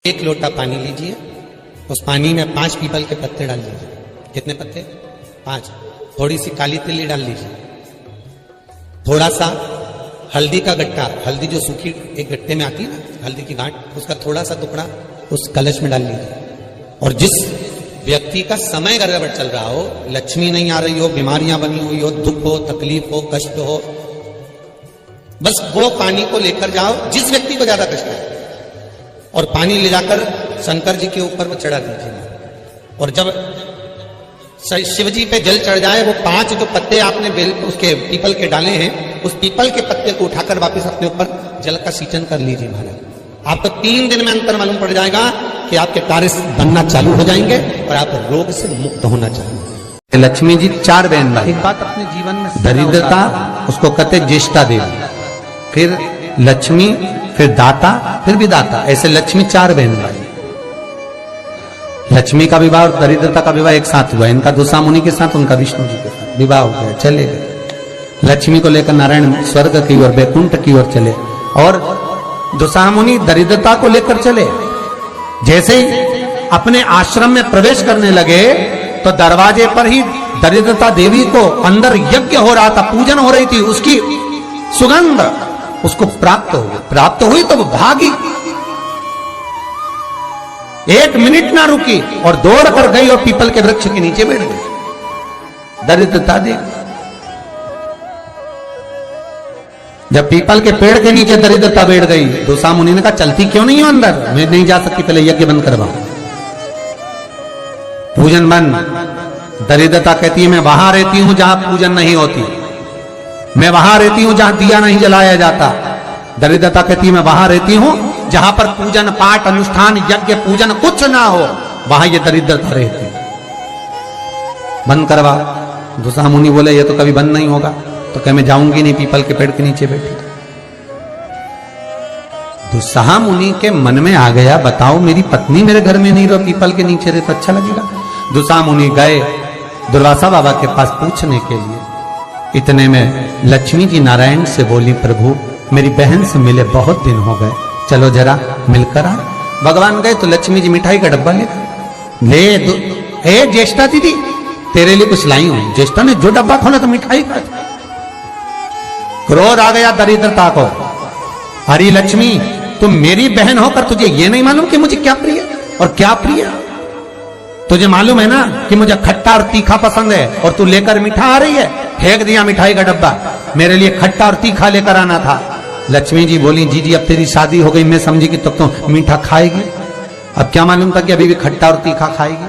एक लोटा पानी लीजिए, उस पानी में 5 पीपल के पत्ते डाल लीजिए। कितने पत्ते? 5। थोड़ी सी काली तिल्ली डाल लीजिए, थोड़ा सा हल्दी का गट्टा, हल्दी जो सूखी एक गट्टे में आती है ना, हल्दी की गांठ, उसका थोड़ा सा टुकड़ा उस कलश में डाल लीजिए। और जिस व्यक्ति का समय गड़बड़ चल रहा हो, लक्ष्मी नहीं आ रही हो, बीमारियां बनी हुई हो, दुख हो, तकलीफ हो, कष्ट हो, बस वो पानी को लेकर जाओ जिस व्यक्ति को ज्यादा कष्ट है, और पानी ले जाकर शंकर जी के ऊपर वो चढ़ा दीजिए। और जब शिव जी पे जल चढ़ जाए, वो 5 जो पत्ते आपने बेल उसके पीपल के डाले हैं, उस पीपल के पत्ते को उठाकर वापस अपने ऊपर जल का सिंचन कर लीजिए महाराज। आपको 3 दिन में अंतर मालूम पड़ जाएगा कि आपके कार्य बनना चालू हो जाएंगे और आप रोग से मुक्त होना चाहेंगे। लक्ष्मी जी 4 बहन भाई। एक बात अपने जीवन में दरिद्रता उसको कहते ज्येष्ठा देवी, फिर लक्ष्मी, फिर दाता, फिर विदाता, ऐसे लक्ष्मी 4 बहन भाई। लक्ष्मी का विवाह और दरिद्रता का विवाह एक साथ हुआ। इनका दुसा मुनि के साथ, उनका विष्णु जी के साथ विवाह हो गया, चले गए। लक्ष्मी को लेकर नारायण स्वर्ग की ओर, वैकुंठ की ओर चले, और दुसा मुनि दरिद्रता को लेकर चले। जैसे ही अपने आश्रम में प्रवेश करने लगे तो दरवाजे पर ही दरिद्रता देवी को अंदर यज्ञ हो रहा था, पूजन हो रही थी, उसकी सुगंध उसको प्राप्त हुई तो वो भागी, 1 मिनट ना रुकी और दौड़ कर गई और पीपल के वृक्ष के नीचे बैठ गई दरिद्रता देवी। जब पीपल के पेड़ के नीचे दरिद्रता बैठ गई, दुसा मुनि ने कहा चलती क्यों नहीं हो अंदर? मैं नहीं जा सकती, पहले यज्ञ बंद करवाओ, पूजन बंद। दरिद्रता कहती है मैं वहां रहती हूं जहां पूजन नहीं होती, मैं वहां रहती हूं जहां दिया नहीं जलाया जाता। दरिद्रता कहती है मैं वहां रहती हूं जहां पर पूजन पाठ अनुष्ठान यज्ञ पूजन कुछ ना हो, वहां ये दरिद्रता रहती। बंद करवा। दुसा मुनि बोले ये तो कभी बंद नहीं होगा। तो कह मैं जाऊंगी नहीं, पीपल के पेड़ के नीचे बैठी। दुसा मुनि के मन में आ गया, बताओ मेरी पत्नी मेरे घर में नहीं रहो, पीपल के नीचे रहे तो अच्छा लगेगा। दुसा मुनि गए दुर्वासा बाबा के पास पूछने के लिए। इतने में लक्ष्मी जी नारायण से बोली, प्रभु मेरी बहन से मिले बहुत दिन हो गए, चलो जरा मिलकर आ। भगवान गए तो लक्ष्मी जी मिठाई का डब्बा ले ए ज्येष्ठा दीदी तेरे लिए कुछ लाई हूं। ज्येष्ठा ने जो डब्बा खोला तो मिठाई का। क्रोध आ गया दरिद्रता को, हरी लक्ष्मी तुम मेरी बहन होकर तुझे ये नहीं मालूम कि मुझे क्या प्रिय और क्या प्रिय? तुझे मालूम है ना कि मुझे खट्टा और तीखा पसंद है, और तू लेकर मीठा आ रही है। फेंक दिया मिठाई का डब्बा, मेरे लिए खट्टा और तीखा लेकर आना था। लक्ष्मी जी बोली जी अब तेरी शादी हो गई, मैं समझी कि तब तो मीठा खाएगी, अब क्या मालूम था कि अभी भी खट्टा और तीखा खाएगी।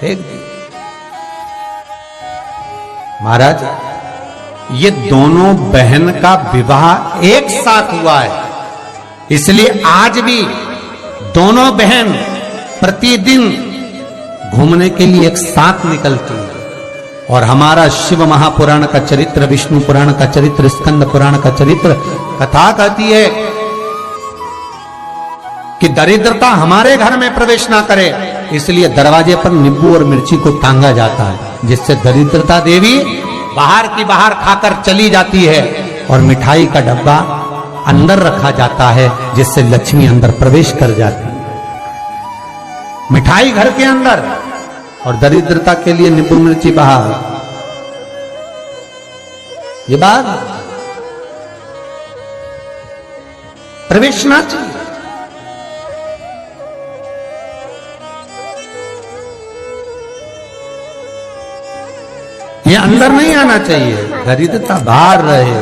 फेंक दी। महाराज ये दोनों बहन का विवाह एक साथ हुआ है, इसलिए आज भी दोनों बहन प्रतिदिन घूमने के लिए एक साथ निकलती है। और हमारा शिव महापुराण का चरित्र, विष्णु पुराण का चरित्र, स्कंद पुराण का चरित्र कथा कहती है कि दरिद्रता हमारे घर में प्रवेश ना करे, इसलिए दरवाजे पर नींबू और मिर्ची को टांगा जाता है, जिससे दरिद्रता देवी बाहर की बाहर खाकर चली जाती है, और मिठाई का डब्बा अंदर रखा जाता है, जिससे लक्ष्मी अंदर प्रवेश कर जाती है। मिठाई घर के अंदर और दरिद्रता के लिए नींबू मिर्ची बाहर। ये बात प्रवेश ना चाहिए। ये अंदर नहीं आना चाहिए, दरिद्रता बाहर रहे।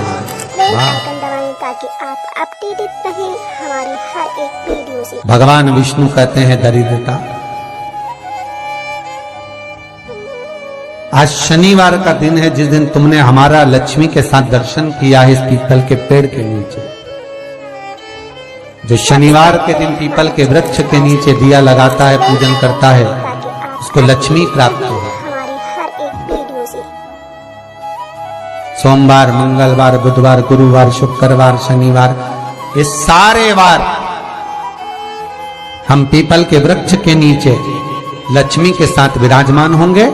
ताकि आप अपडेटेड रहें हमारे हर एक वीडियो से। भगवान विष्णु कहते हैं दरिद्रता। आज शनिवार का दिन है, जिस दिन तुमने हमारा लक्ष्मी के साथ दर्शन किया है इस पीपल के पेड़ के नीचे। जो शनिवार के दिन पीपल के वृक्ष के नीचे दिया लगाता है, पूजन करता है, उसको लक्ष्मी प्राप्त हो। हमारे हर एक वीडियो से सोमवार, मंगलवार, बुधवार, गुरुवार, शुक्रवार, शनिवार, ये सारे वार हम पीपल के वृक्ष के नीचे लक्ष्मी के साथ विराजमान होंगे।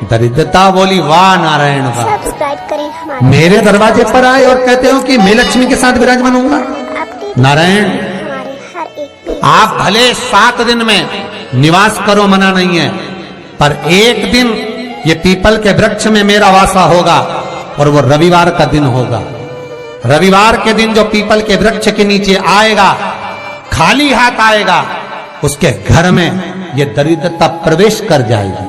दरिद्रता बोली वाह नारायण वाह, सब्सक्राइब करें हमारे मेरे दरवाजे पर आए और कहते हो कि मैं लक्ष्मी के साथ विराजमान होऊंगा। अपडेट नारायण हमारे हर एक आप भले 7 दिन में निवास करो, मना नहीं है, पर एक दिन ये पीपल के वृक्ष में मेरा वासा होगा और वो रविवार का दिन होगा। रविवार के दिन जो पीपल के वृक्ष के नीचे आएगा, खाली हाथ आएगा, उसके घर में ये दरिद्रता प्रवेश कर जाएगी।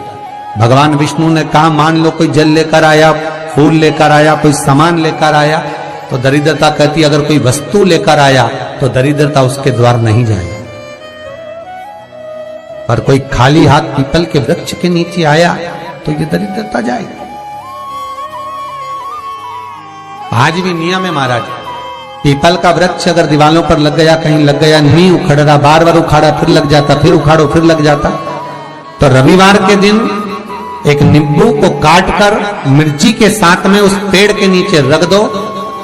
भगवान विष्णु ने कहा, मान लो कोई जल लेकर आया, फूल लेकर आया, कोई सामान लेकर आया, तो दरिद्रता कहती, अगर कोई वस्तु लेकर आया तो दरिद्रता उसके द्वार नहीं जाएगी। पर कोई खाली हाथ पीपल के वृक्ष के नीचे आया तो ये दरिद्रता जाएगी। आज भी नियम है महाराज, पीपल का वृक्ष अगर दीवालों पर लग गया, कहीं लग गया, नहीं उखड़ रहा, बार बार उखाड़ा फिर लग जाता, फिर उखाड़ो फिर लग जाता, तो रविवार के दिन एक नींबू को काटकर मिर्ची के साथ में उस पेड़ के नीचे रख दो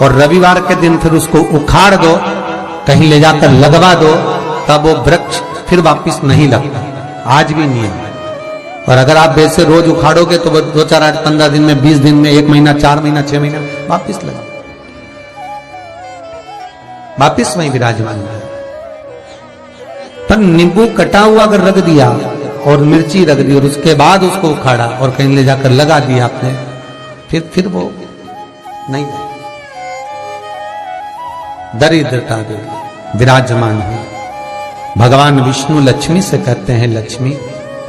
और रविवार के दिन फिर उसको उखाड़ दो, कहीं ले जाकर लगवा दो, तब वो वृक्ष फिर वापिस नहीं लगता। आज भी नियम है। और अगर आप वैसे रोज उखाड़ोगे तो वो 2, 4, 8, 15 दिन में, 20 दिन में, 1 महीना, 4 महीना, 6 महीना वापिस लगा, वापिस वहीं विराजमान है। पर नींबू कटा हुआ अगर रख दिया और मिर्ची रख दी और उसके बाद उसको उखाड़ा और कहीं ले जाकर लगा दिया आपने, फिर वो नहीं, दरिद्रता विराजमान है। भगवान विष्णु लक्ष्मी से कहते हैं, लक्ष्मी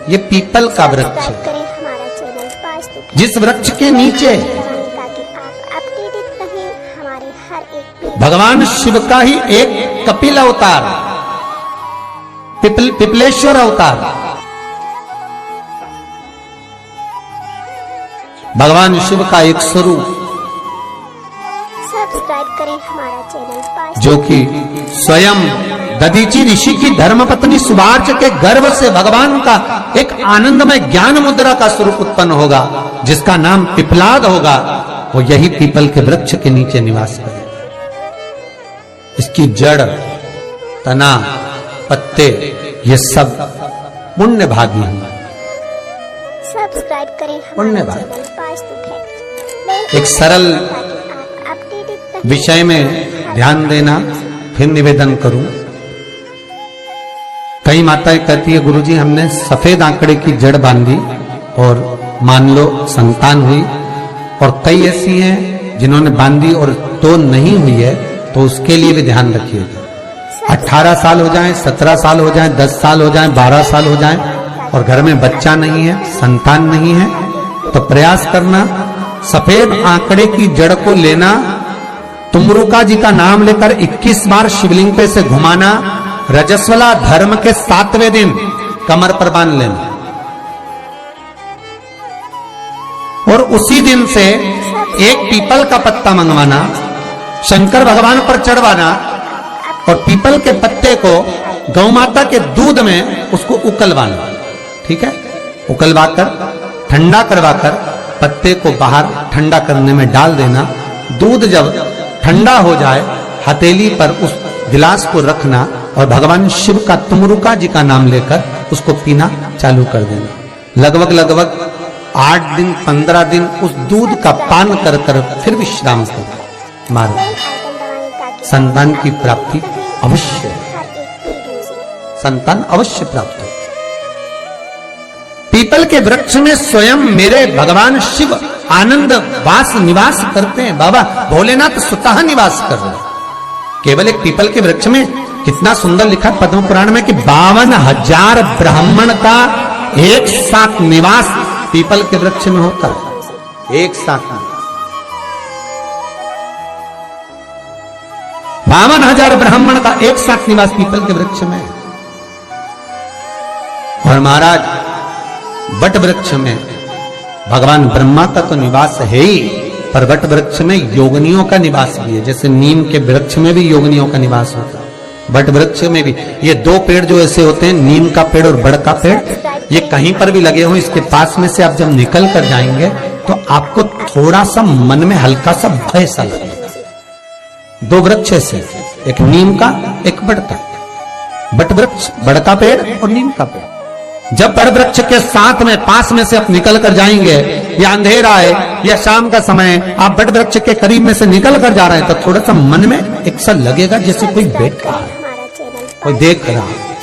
ये पीपल का वृक्ष है, करें हमारा चैनल वास्तु जिस वृक्ष के नीचे ताकि आप अपडेटेड रहें हमारे हर एक वीडियो। भगवान शिव का ही एक कपिल अवतार, पिपलेश्वर अवतार, भगवान शिव का एक स्वरूप, सब्सक्राइब करें हमारा चैनल वास्तु जो कि स्वयं दधीची ऋषि की धर्मपत्नी सुभार्च के गर्भ से भगवान का एक आनंदमय ज्ञान मुद्रा का स्वरूप उत्पन्न होगा, जिसका नाम पिपलाद होगा, वो यही पीपल के वृक्ष के नीचे निवास करे। इसकी जड़, तना, पत्ते ये सब पुण्य भागी हैं। सब्सक्राइब करें पुण्य हमारा भागी। Channel vastu fact. एक सरल आप अपडेटेड रहें। विषय में ध्यान देना, फिर निवेदन करूं। कई माताएं कहती है, गुरुजी हमने सफेद आंकड़े की जड़ बांधी और मान लो संतान हुई, और कई ऐसी हैं जिन्होंने बांधी और तो नहीं हुई है, तो उसके लिए भी ध्यान रखिएगा। 18 साल हो जाएं, 17 साल हो जाएं, 10 साल हो जाएं, 12 साल हो जाएं और घर में बच्चा नहीं है, संतान नहीं है, तो प्रयास करना सफेद आंकड़े की जड़ को लेना, तुमरुका जी का नाम लेकर 21 बार शिवलिंग पे से घुमाना, रजस्वला धर्म के 7वें दिन कमर पर बांध लेना और उसी दिन से एक पीपल का पत्ता मंगवाना, शंकर भगवान पर चढ़वाना और पीपल के पत्ते को गौ माता के दूध में उसको उकलवाना। ठीक है, उकलवाकर ठंडा करवाकर पत्ते को बाहर ठंडा करने में डाल देना। दूध जब ठंडा हो जाए, हथेली पर उस गिलास को रखना और भगवान शिव का तुमरुका जी का नाम लेकर उसको पीना चालू कर देना। लगभग 8 दिन 15 दिन उस दूध का पान कर कर फिर विश्राम कर मारो। संतान की प्राप्ति अवश्य, संतान अवश्य प्राप्त हो। पीपल के वृक्ष में स्वयं मेरे भगवान शिव आनंद वास निवास करते हैं। बाबा भोलेनाथ स्वतः निवास कर रहे हैं। केवल एक पीपल के वृक्ष में कितना सुंदर लिखा पद्म पुराण में कि 52,000 ब्राह्मण का एक साथ निवास पीपल के वृक्ष में होता है। एक साथ में 52,000 ब्राह्मण का एक साथ निवास पीपल के वृक्ष में। और महाराज वट वृक्ष में भगवान ब्रह्मा का तो निवास है ही, पर वट वृक्ष में योगिनियों का निवास भी है। जैसे नीम के वृक्ष में भी योगिनियों का निवास होता है, वट वृक्ष में भी। ये 2 पेड़ जो ऐसे होते हैं, नीम का पेड़ और बड़ का पेड़, ये कहीं पर भी लगे हो, इसके पास में से आप जब निकल कर जाएंगे तो आपको थोड़ा सा मन में हल्का सा भय सा लगेगा। 2 वृक्ष ऐसे, एक नीम का एक बड़ का। वट वृक्ष, बड़ का पेड़ और नीम का पेड़। जब बड़ वृक्ष के साथ में पास में से आप निकल कर जाएंगे, या अंधेरा है या शाम का समय, आप बड़ वृक्ष के करीब में से निकल कर जा रहे हैं, तो थोड़ा सा मन में एक सा लगेगा जैसे कोई बैठ रहा है, कोई देख रहा है।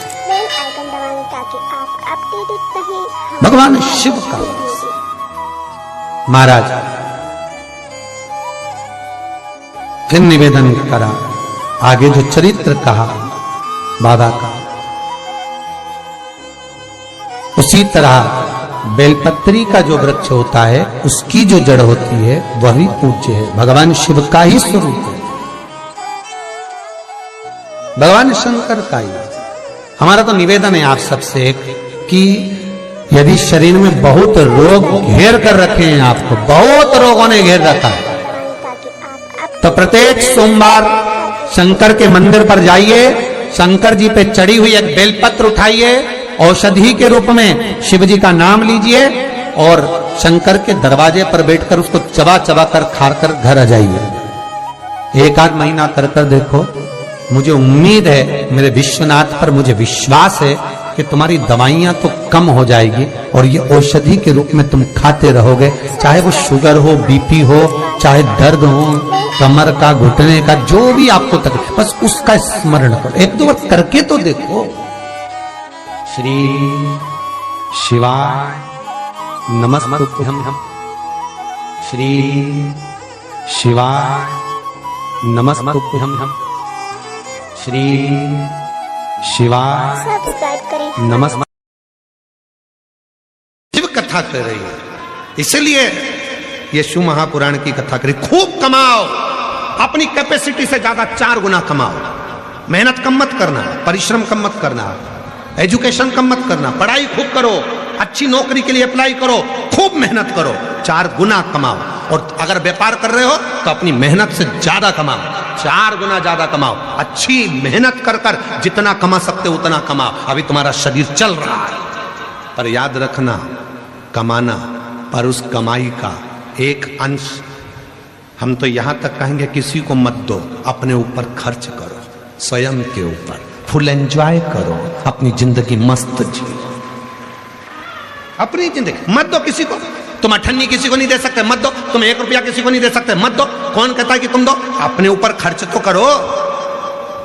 ताकि आप अपडेटेड रहें भगवान शिव का महाराज फिर निवेदन करा, आगे जो चरित्र कहा बाबा का, उसी तरह बेलपत्री का जो वृक्ष होता है उसकी जो जड़ होती है वही पूज्य है, भगवान शिव का ही स्वरूप है, भगवान शंकर का ही। हमारा तो निवेदन है आप सबसे कि यदि शरीर में बहुत रोग घेर कर रखे हैं, आपको बहुत रोगों ने घेर रखा है, तो प्रत्येक सोमवार शंकर के मंदिर पर जाइए, शंकर जी पे चढ़ी हुई एक बेलपत्र उठाइए, औषधि के रूप में शिव जी का नाम लीजिए और शंकर के दरवाजे पर बैठकर उसको चबा चबा कर खा कर घर आ जाइए। एक आध महीना कर कर देखो, मुझे उम्मीद है, मेरे विश्वनाथ पर मुझे विश्वास है कि तुम्हारी दवाइयां तो कम हो जाएगी और ये औषधि के रूप में तुम खाते रहोगे, चाहे वो शुगर हो, बीपी हो, चाहे दर्द हो, कमर का, घुटने का, जो भी आपको तकलीफ, बस उसका स्मरण करो, एक दो बार करके तो देखो। श्री शिवाय नमस्तुभ्यं, श्री शिवाय नमस्तुभ्यं, श्री शिवाय सब्सक्राइब करें। नमस्कार। शिव कथा कर रही है, इसलिए ये शिव महापुराण की कथा करी। खूब कमाओ, अपनी कैपेसिटी से ज्यादा 4 गुना कमाओ, मेहनत कम मत करना, परिश्रम कम मत करना, एजुकेशन कम मत करना, पढ़ाई खूब करो, अच्छी नौकरी के लिए अप्लाई करो, खूब मेहनत करो, 4 गुना कमाओ। और अगर व्यापार कर रहे हो तो अपनी मेहनत से ज्यादा कमाओ, 4 गुना ज्यादा कमाओ, अच्छी मेहनत कर कर जितना कमा सकते हो उतना कमाओ। अभी तुम्हारा शरीर चल रहा है, पर याद रखना, कमाना, पर उस कमाई का एक अंश, हम तो यहां तक कहेंगे किसी को मत दो, अपने ऊपर खर्च करो, स्वयं के ऊपर फुल एंजॉय करो, अपनी जिंदगी मस्त जियो, अपनी जिंदगी मत दो किसी को। तुम अठन्नी किसी को नहीं दे सकते, मत दो। तुम 1 रुपया किसी को नहीं दे सकते, मत दो। कौन कहता है कि तुम दो? अपने ऊपर खर्च तो करो।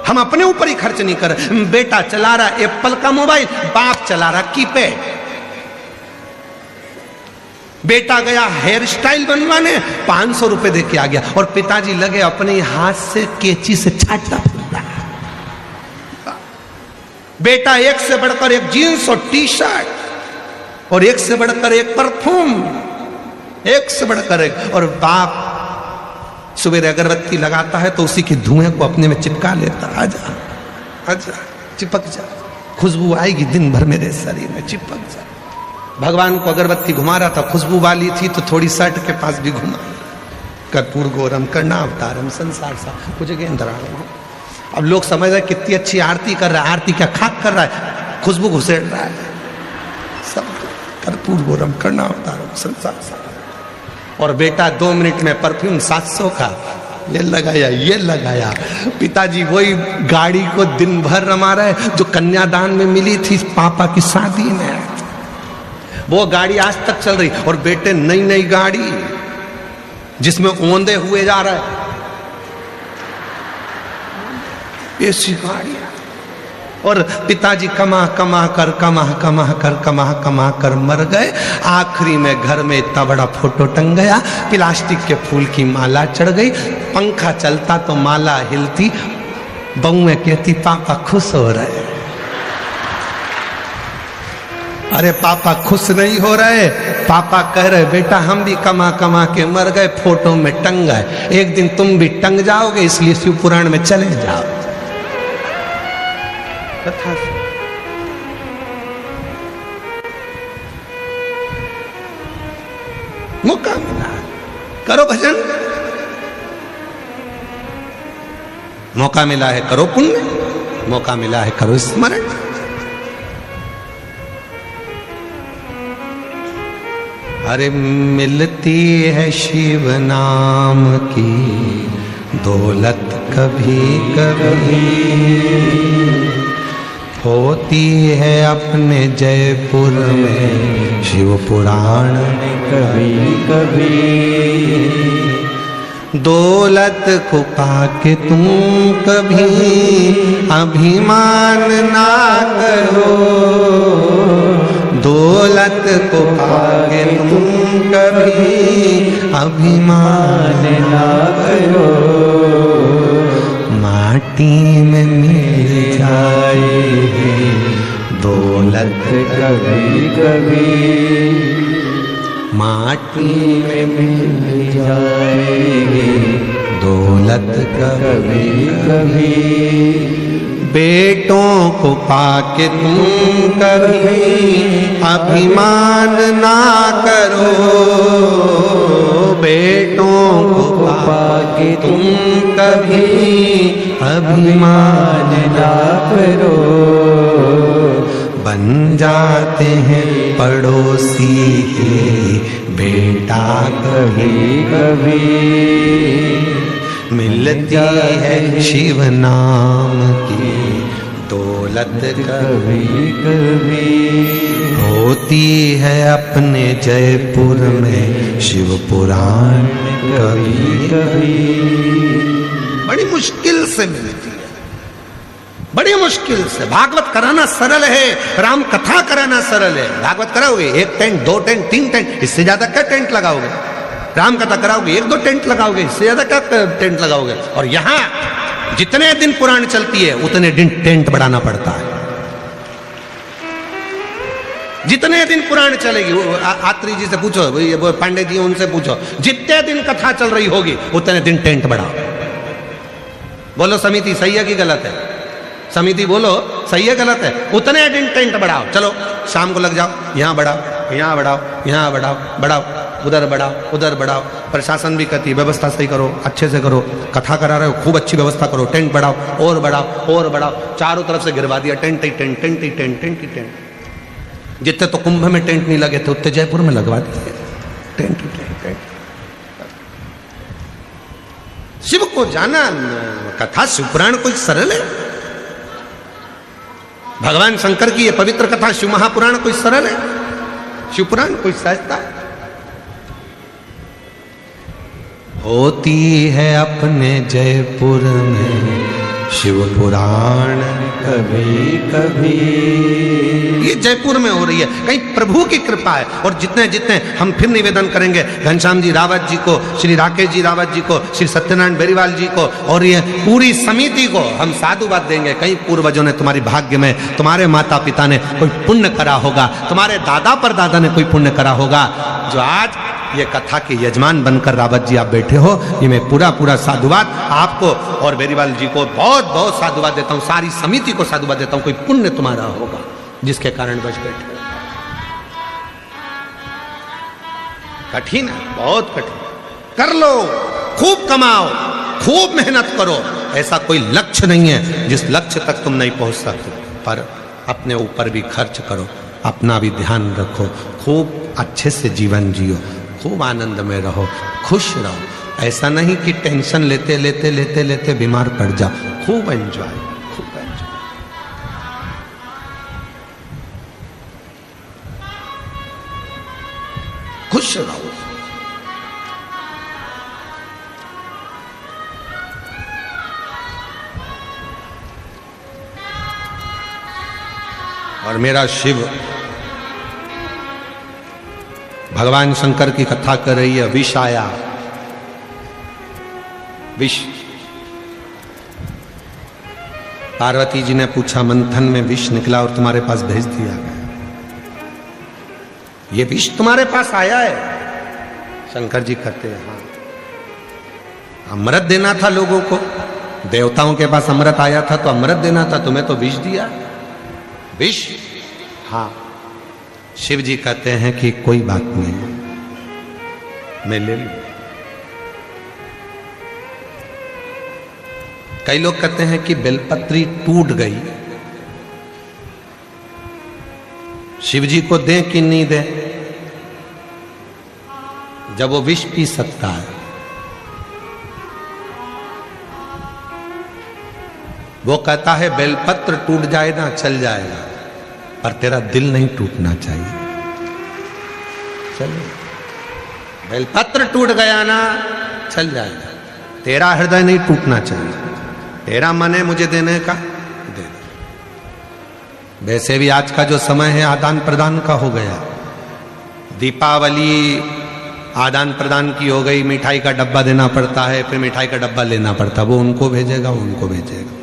हम अपने ऊपर ही खर्च नहीं कर रहे। बेटा चला रहा एप्पल का मोबाइल, बाप चला रहा कीपैड। बेटा गया हेयर स्टाइल बनवाने, 500 रुपए दे के आ गया, और पिताजी लगे अपने हाथ से कैंची से छाटता। बेटा एक से बढ़कर एक जीन्स और टी शर्ट, और एक से बढ़कर एक परफ्यूम, एक से बढ़कर एक, और बाप सुबह अगरबत्ती लगाता है तो उसी के धुएं को अपने में चिपका लेता। आजा आजा, चिपक जा, खुशबू आएगी दिन भर मेरे शरीर में, चिपक जा। भगवान को अगरबत्ती घुमा रहा था, खुशबू वाली थी तो थोड़ी शर्ट के पास भी घुमा। कर्पूर गौरम कर्णावतारम संसार सा कुछ गेंद्राणम। अब लोग समझ रहे कितनी अच्छी आरती कर रहा है, आरती क्या खाक कर रहा है, खुशबू घुसेड़ रहा है। सब कर्पूर गौरम कर्णावतारम संसार सा। और बेटा 2 मिनट में परफ्यूम 700 का ये लगाया, ये लगाया। पिताजी वही गाड़ी को दिन भर रमा रहे जो कन्यादान में मिली थी पापा की शादी में, वो गाड़ी आज तक चल रही। और बेटे नई नई गाड़ी जिसमें ओंधे हुए जा रहा है, ऐसी गाड़ी। और पिताजी कमा कमा कर मर गए। आखिरी में घर में इतना बड़ा फोटो टंग गया, प्लास्टिक के फूल की माला चढ़ गई, पंखा चलता तो माला हिलती। बहुएं कहती पापा खुश हो रहे। अरे पापा खुश नहीं हो रहे, पापा कह रहे बेटा हम भी कमा कमा के मर गए, फोटो में टंग गए, एक दिन तुम भी टंग जाओगे, इसलिए शिव पुराण में चले जाओ। कथा मौका मिला, करो भजन, मौका मिला है करो पुण्य, मौका मिला है करो स्मरण। अरे मिलती है शिव नाम की दौलत कभी कभी, होती है अपने जयपुर में शिव पुराण में कभी कभी। दौलत को पाके तुम कभी अभिमान ना करो, दौलत को पाके तुम कभी अभिमान ना करो, माटी में मिल जाएगी दौलत कभी कभी, माटी में मिल जाएगी दौलत कभी कभी, बेटों को पाके तुम कभी अभिमान ना करो, बेटों को पाके तुम कभी अभिमान ना करो, बन जाते हैं पड़ोसी के बेटा कभी कभी, मिलती है शिव नाम की दौलत कभी कभी, होती है अपने जयपुर में शिव पुराण कभी कभी, बड़ी मुश्किल से मिलती है, बड़ी मुश्किल से। भागवत कराना सरल है, राम कथा कराना सरल है। भागवत कराओगे 1 टेंट 2 टेंट 3 टेंट, इससे ज्यादा क्या टेंट लगाओगे? राम कथा कराओगे 1-2 टेंट लगाओगे, इससे ज्यादा क्या टेंट लगाओगे? और यहां जितने दिन पुराण चलती है उतने दिन टेंट बढ़ाना पड़ता है। जितने दिन पुराण चलेगी, आत्री जी से पूछो, पांडे जी उनसे पूछो, जितने दिन कथा चल रही होगी उतने दिन टेंट बढ़ाओ। बोलो समिति सही है कि गलत है? समिति बोलो सही है गलत है? उतने दिन टेंट बढ़ाओ। चलो शाम को लग जाओ, यहाँ बढ़ाओ, यहाँ बढ़ाओ, यहाँ बढ़ाओ, बढ़ाओ, उधर बढ़ाओ, उधर बढ़ाओ। प्रशासन भी कहती है व्यवस्था सही करो, अच्छे से करो, कथा करा रहे हो खूब अच्छी व्यवस्था करो, टेंट बढ़ाओ, और बढ़ाओ और बढ़ाओ। चारों तरफ से गिरवा दिया टेंट ही टेंट, टेंट ही टेंट, टेंट ही टेंट। जितने तो कुंभ में टेंट नहीं लगे थे उतने जयपुर में लगवा दिए टेंट ही टेंट, टेंट। शिव को जाना, कथा शिवपुराण कोई सरल है? भगवान शंकर की ये पवित्र कथा शिव महापुराण कोई सरल है? शिवपुराण कोई सहजता है? होती है अपने जयपुर में शिव पुराण कभी कभी, ये जयपुर में हो रही है, कहीं प्रभु की कृपा है। और जितने जितने हम फिर निवेदन करेंगे घनश्याम जी रावत जी को, श्री राकेश जी रावत जी को, श्री सत्यनारायण बेरीवाल जी को और ये पूरी समिति को हम साधुवाद देंगे। कहीं पूर्वजों ने तुम्हारी भाग्य में, तुम्हारे माता पिता ने कोई पुण्य करा होगा, तुम्हारे दादा परदादा ने कोई पुण्य करा होगा, जो आज ये कथा के यजमान बनकर रावत जी आप बैठे हो। ये मैं पूरा पूरा साधुवाद आपको और बेरीवाल जी को बहुत बहुत साधुवाद देता हूँ, सारी समिति को साधुवाद देता हूँ। कोई पुण्य तुम्हारा होगा जिसके कारण बच बैठे। कठिन है, बहुत कठिन। कर लो, खूब कमाओ, खूब मेहनत करो। ऐसा कोई लक्ष्य नहीं है जिस लक्ष्य तक तुम नहीं पहुंच सकते, पर अपने ऊपर भी खर्च करो, अपना भी ध्यान रखो, खूब अच्छे से जीवन जियो, खूब आनंद में रहो, खुश रहो। ऐसा नहीं कि टेंशन लेते लेते लेते लेते बीमार पड़ जाओ। खूब एंजॉय, खूब एंजॉय। खुश रहो। और मेरा शिव भगवान शंकर की कथा कर रही है। विष आया, विष। पार्वती जी ने पूछा, मंथन में विष निकला और तुम्हारे पास भेज दिया गया, ये विष तुम्हारे पास आया है? शंकर जी कहते हैं हाँ, अमृत देना था लोगों को, देवताओं के पास अमृत आया था तो अमृत देना था, तुम्हें तो विष दिया। विष? हाँ। शिव जी कहते हैं कि कोई बात नहीं, मैं ले लूं। कई लोग कहते हैं कि बेलपत्री टूट गई, शिव जी को दें कि नहीं दें? जब वो विष पी सकता है, वो कहता है बेलपत्र टूट जाए ना चल जाएगा, पर तेरा दिल नहीं टूटना चाहिए। चलो, बेलपत्र टूट गया ना चल जाएगा, तेरा हृदय नहीं टूटना चाहिए। तेरा मन है मुझे देने का, दे दे। वैसे भी आज का जो समय है आदान प्रदान का हो गया। दीपावली आदान प्रदान की हो गई, मिठाई का डब्बा देना पड़ता है, फिर मिठाई का डब्बा लेना पड़ता है, वो उनको भेजेगा, वो उनको भेजेगा।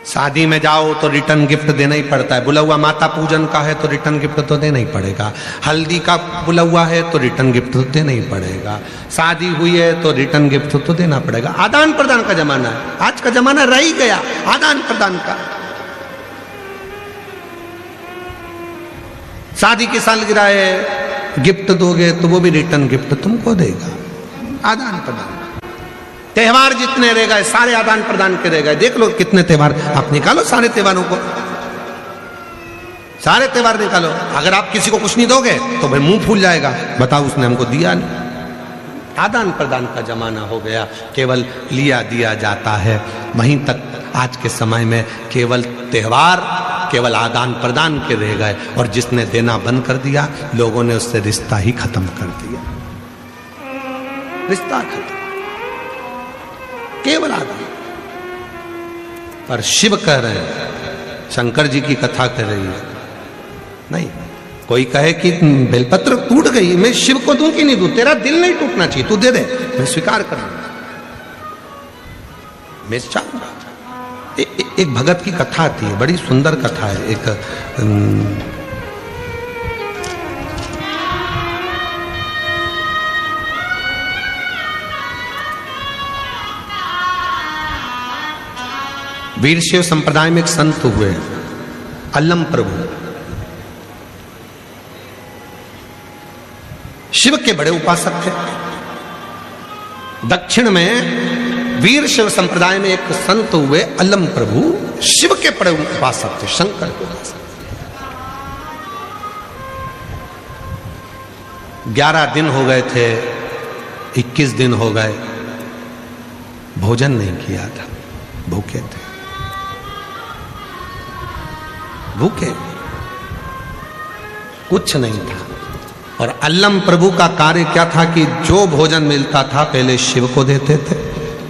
शादी में जाओ तो रिटर्न गिफ्ट देना ही पड़ता है। बुलावा माता पूजन का है तो रिटर्न गिफ्ट तो देना ही पड़ेगा। हल्दी का बुलावा है तो रिटर्न गिफ्ट तो देना ही पड़ेगा। शादी हुई है तो रिटर्न गिफ्ट तो देना पड़ेगा। आदान प्रदान का जमाना है, आज का जमाना रह ही गया आदान प्रदान का। शादी की सालगिरह है, गिफ्ट दोगे तो वो भी रिटर्न गिफ्ट तुमको देगा। आदान प्रदान। त्योहार जितने रह गए सारे आदान प्रदान के रह गए। देख लो कितने त्योहार, आप निकालो सारे त्योहारों को, सारे त्योहार निकालो। अगर आप किसी को कुछ नहीं दोगे तो भाई मुंह फूल जाएगा, बताओ उसने हमको दिया नहीं। आदान प्रदान का जमाना हो गया, केवल लिया दिया जाता है। वहीं तक आज के समय में केवल त्योहार, केवल आदान प्रदान के रह गए, और जिसने देना बंद कर दिया लोगों ने उससे रिश्ता ही खत्म कर दिया। रिश्ता खत्म, केवल आदान। पर शिव कह रहे हैं, शंकर जी की कथा कर रही है, नहीं। कोई कहे कि बेलपत्र टूट गई, मैं शिव को दूं कि नहीं दूं, तेरा दिल नहीं टूटना चाहिए, तू दे दे, मैं स्वीकार करूंगा, मैं चाहूंगा। एक भगत की कथा आती है, बड़ी सुंदर कथा है। एक वीरशैव संप्रदाय में एक संत हुए, अल्लम प्रभु। शिव के बड़े उपासक थे। दक्षिण में वीरशैव संप्रदाय में एक संत हुए अल्लम प्रभु, शिव के बड़े उपासक थे, शंकर के उपासक। 11 दिन हो गए थे, 21 दिन हो गए, भोजन नहीं किया था, भूखे थे, भूखे, कुछ नहीं था। और अल्लम प्रभु का कार्य क्या था कि जो भोजन मिलता था पहले शिव को देते थे,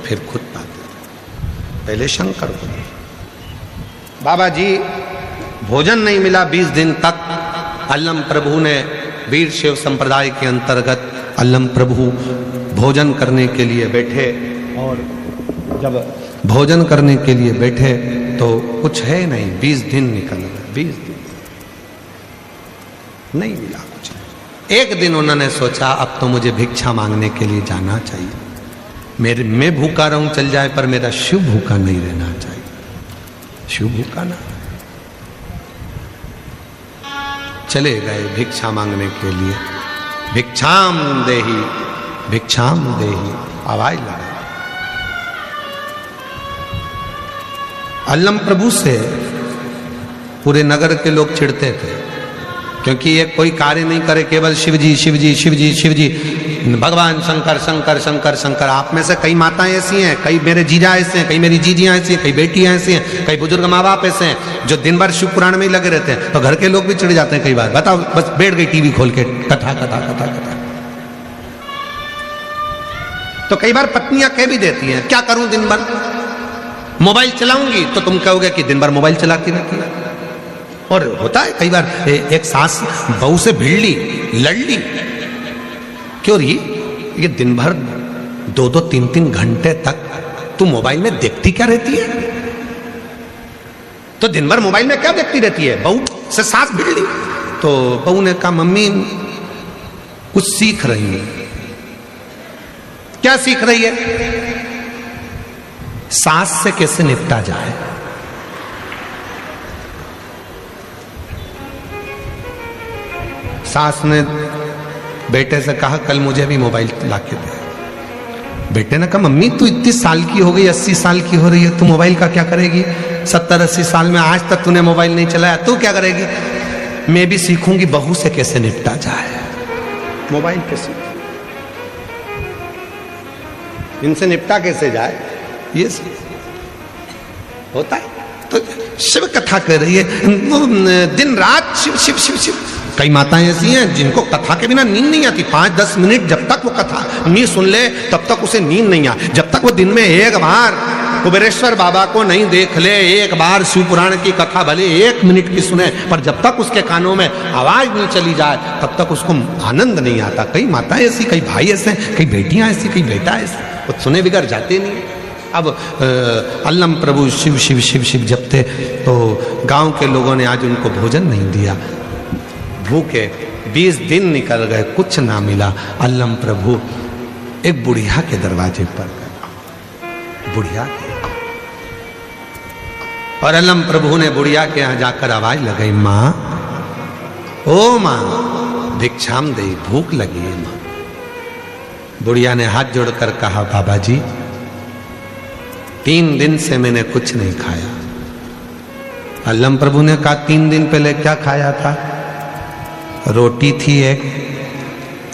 फिर खुद पाते थे, पहले शंकर को। बाबा जी भोजन नहीं मिला 20 दिन तक। अल्लम प्रभु ने, वीरशैव संप्रदाय के अंतर्गत अल्लम प्रभु भोजन करने के लिए बैठे, और जब भोजन करने के लिए बैठे तो कुछ है नहीं। 20 दिन निकल गए, 20 दिन नहीं मिला कुछ। एक दिन उन्होंने सोचा अब तो मुझे भिक्षा मांगने के लिए जाना चाहिए। मैं भूखा रहूं चल जाए, पर मेरा शिव भूखा नहीं रहना चाहिए, शिव भूखा ना। चले गए भिक्षा मांगने के लिए। भिक्षाम देहि, भिक्षाम देहि, आवाज लगा। अल्लम प्रभु से पूरे नगर के लोग चिढ़ते थे, क्योंकि ये कोई कार्य नहीं करे, केवल शिवजी शिवजी शिवजी शिवजी, भगवान शंकर शंकर शंकर शंकर। आप में से कई माताएं ऐसी हैं, कई मेरे जीजा ऐसे हैं, कई मेरी जीजियां ऐसी हैं, कई बेटियां ऐसी हैं, कई बुजुर्ग माँ बाप ऐसे हैं जो दिन भर शिव पुराण में ही लगे रहते हैं। तो घर के लोग भी चिढ़ जाते हैं कई बार। बताओ, बस बैठ गई टीवी खोल के, कथा कथा कथा कथा। तो कई बार पत्नियां कह भी देती हैं, क्या करूं दिन भर मोबाइल चलाऊंगी, तो तुम कहोगे कि दिन भर मोबाइल चलाती रहती है। और होता है कई बार एक सास बहू से भिड़ ली, लड़ ली, क्यों रही, ये दिन भर 2-2 3-3 घंटे तक तू मोबाइल में देखती क्या रहती है? तो दिन भर मोबाइल में क्या देखती रहती है? बहू से सास भिड़ ली। तो बहू ने कहा, मम्मी कुछ सीख रही है। क्या सीख रही है? सास से कैसे निपटा जाए। सास ने बेटे से कहा, कल मुझे भी मोबाइल लाके दे। बेटे ने कहा, मम्मी तू इतनी साल की हो गई, 80 साल की हो रही है, तू मोबाइल का क्या करेगी? 70-80 साल में आज तक तूने मोबाइल नहीं चलाया, तू क्या करेगी? मैं भी सीखूंगी बहू से कैसे निपटा जाए, मोबाइल पे सीख, इनसे निपटा कैसे जाए, ये होता है। तो शिव कथा कर रही है, दिन रात शिव शिव शिव शिव, कई माताएं ऐसी हैं जिनको कथा के बिना नींद नहीं आती। 5-10 मिनट जब तक वो कथा नहीं सुन ले तब तक उसे नींद नहीं आ। जब तक वो दिन में एक बार कुबेरेश्वर बाबा को नहीं देख ले, एक बार शिव पुराण की कथा भले 1 मिनट की सुने, पर जब तक उसके कानों में आवाज नहीं चली जाए तब तक उसको आनंद नहीं आता। कई माताएं ऐसी, कई भाई ऐसे, कई बेटियां ऐसी, कई बेटा ऐसे, वो सुने बिगड़ जाते नहीं। अब अल्लम प्रभु शिव शिव शिव शिव जपते तो गांव के लोगों ने आज उनको भोजन नहीं दिया, भूखे 20 दिन निकल गए, कुछ ना मिला। अल्लम प्रभु एक बुढ़िया के दरवाजे पर गए, बुढ़िया के, और अल्लम प्रभु ने बुढ़िया के यहां जाकर आवाज लगाई, माँ, ओ माँ, भिक्षाम दे, भूख लगी है माँ। बुढ़िया ने हाथ जोड़कर कहा, बाबा जी 3 दिन से मैंने कुछ नहीं खाया। अल्लम प्रभु ने कहा, 3 दिन पहले क्या खाया था? रोटी थी एक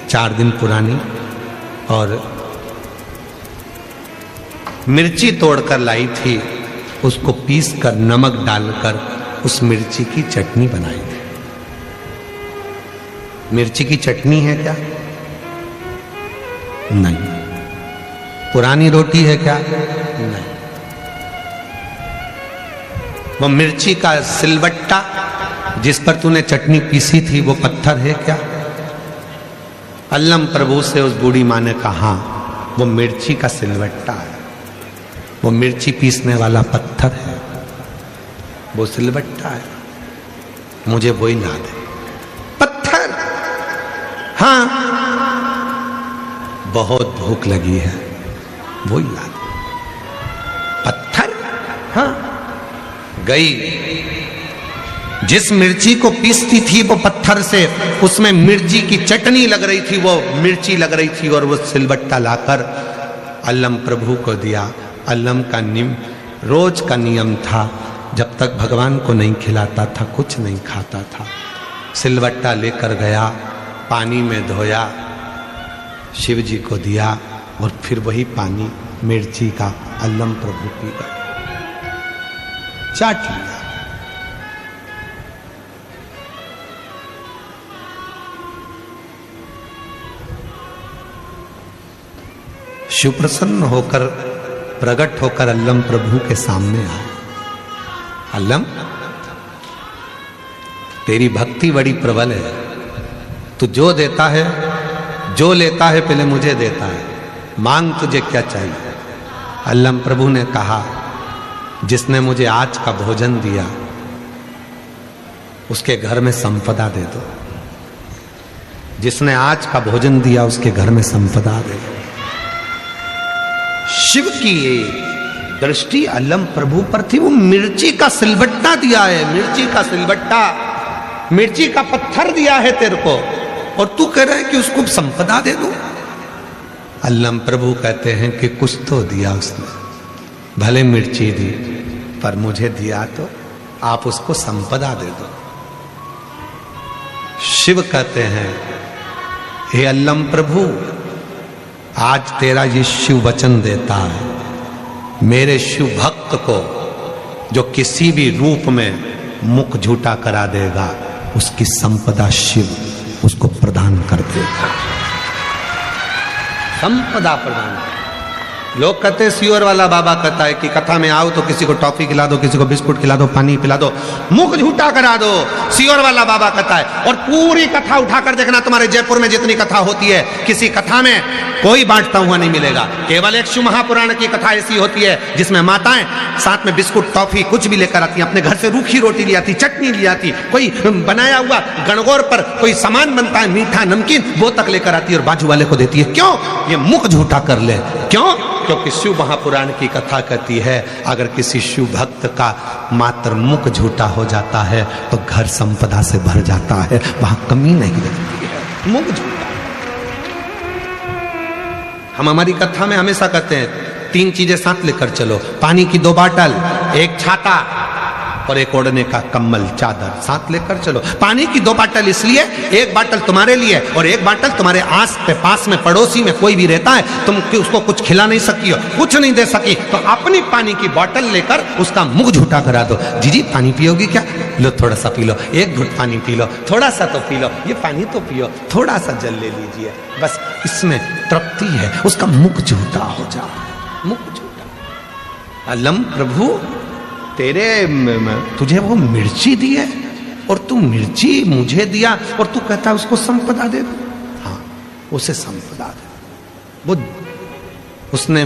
4 दिन पुरानी, और मिर्ची तोड़कर लाई थी, उसको पीस कर नमक डालकर उस मिर्ची की चटनी बनाई थी। मिर्ची की चटनी है क्या? नहीं। पुरानी रोटी है क्या? नहीं। वो मिर्ची का सिलबट्टा जिस पर तूने चटनी पीसी थी वो पत्थर है क्या? अल्लम प्रभु से उस बूढ़ी माँ ने कहा, वो मिर्ची का सिलबट्टा है, वो मिर्ची पीसने वाला पत्थर है, वो सिलबट्टा है, मुझे वही ला दे। पत्थर? हाँ, बहुत भूख लगी है, वही ला दे। पत्थर? हाँ। गई, जिस मिर्ची को पीसती थी वो पत्थर से, उसमें मिर्ची की चटनी लग रही थी, वो मिर्ची लग रही थी, और वो सिलबट्टा लाकर अल्लम प्रभु को दिया। अल्लम का रोज का नियम था, जब तक भगवान को नहीं खिलाता था कुछ नहीं खाता था। सिलबट्टा लेकर गया, पानी में धोया, शिव जी को दिया, और फिर वही पानी मिर्ची का अल्लम प्रभु पी गए, चाट लिया। शिव प्रसन्न होकर, प्रकट होकर अल्लम प्रभु के सामने आए। अल्लम, तेरी भक्ति बड़ी प्रबल है, तू जो देता है, जो लेता है पहले मुझे देता है, मांग तुझे क्या चाहिए? अल्लम प्रभु ने कहा, जिसने मुझे आज का भोजन दिया उसके घर में संपदा दे दो। जिसने आज का भोजन दिया उसके घर में संपदा दे दो। शिव की ये दृष्टि अल्लम प्रभु पर थी। वो मिर्ची का सिलबट्टा दिया है, मिर्ची का सिलबट्टा, मिर्ची का पत्थर दिया है तेरे को, और तू कह रहा है कि उसको संपदा दे दो। अल्लम प्रभु कहते हैं कि कुछ तो दिया उसने, भले मिर्ची दी, पर मुझे दिया तो आप उसको संपदा दे दो। शिव कहते हैं, हे अल्लम प्रभु, आज तेरा ये शिव वचन देता है, मेरे शिव भक्त को जो किसी भी रूप में मुख झूठा करा देगा, उसकी संपदा शिव उसको प्रदान कर देगा। संपदा प्रदान। लोग कहते हैं, सियोर वाला बाबा कहता है कि कथा में आओ तो किसी को टॉफी खिला दो, किसी को बिस्कुट खिला दो, पानी पिला दो, मुख झूठा करा दो। सियोर वाला बाबा कहता है। और पूरी कथा उठाकर देखना, तुम्हारे जयपुर में जितनी कथा होती है, किसी कथा में कोई बांटता हुआ नहीं मिलेगा। केवल एक शिव महापुराण की कथा ऐसी होती है जिसमें माताएं साथ में बिस्कुट, टॉफी कुछ भी लेकर आती, अपने घर से रूखी रोटी ले आती, चटनी ले आती, कोई बनाया हुआ गणगौर पर कोई सामान बनता है, मीठा नमकीन, वो तक लेकर आती है और बाजू वाले को देती है। क्यों? ये मुख झूठा कर ले। क्यों? क्योंकि शिव महापुराण की कथा कहती है, अगर किसी शिव भक्त का मात्र मुख झूठा हो जाता है तो घर संपदा से भर जाता है, वहां कमी नहीं रहती है। मुख झूठा। हम हमारी कथा में हमेशा कहते हैं 3 चीजें साथ लेकर चलो, पानी की 2 बाटल, एक छाता, और एक ओढ़ने का कंबल चादर साथ लेकर चलो। पानी की 2 बाटल इसलिए, एक बाटल तुम्हारे लिए और एक बाटल तुम्हारे आस पे पास में पड़ोसी में कोई भी रहता है, तुम उसको कुछ खिला नहीं सकी हो, कुछ नहीं दे सकी, तो अपनी पानी की बोतल लेकर उसका मुंह झूठा करा दो। जीजी पानी पियोगी क्या? लो थोड़ा सा पी लो, एक घुट पानी पी लो, थोड़ा सा तो पी लो, ये पानी तो पियो, थोड़ा सा जल ले लीजिए, बस इसमें तृप्ति है। उसका मुख झूठा हो जा, मुख झूठा। अलम प्रभु तुझे वो मिर्ची दी है और तू मिर्ची मुझे दिया और तू कहता है उसको संपदा दे दो। हाँ, उसे संपदा दे। वो उसने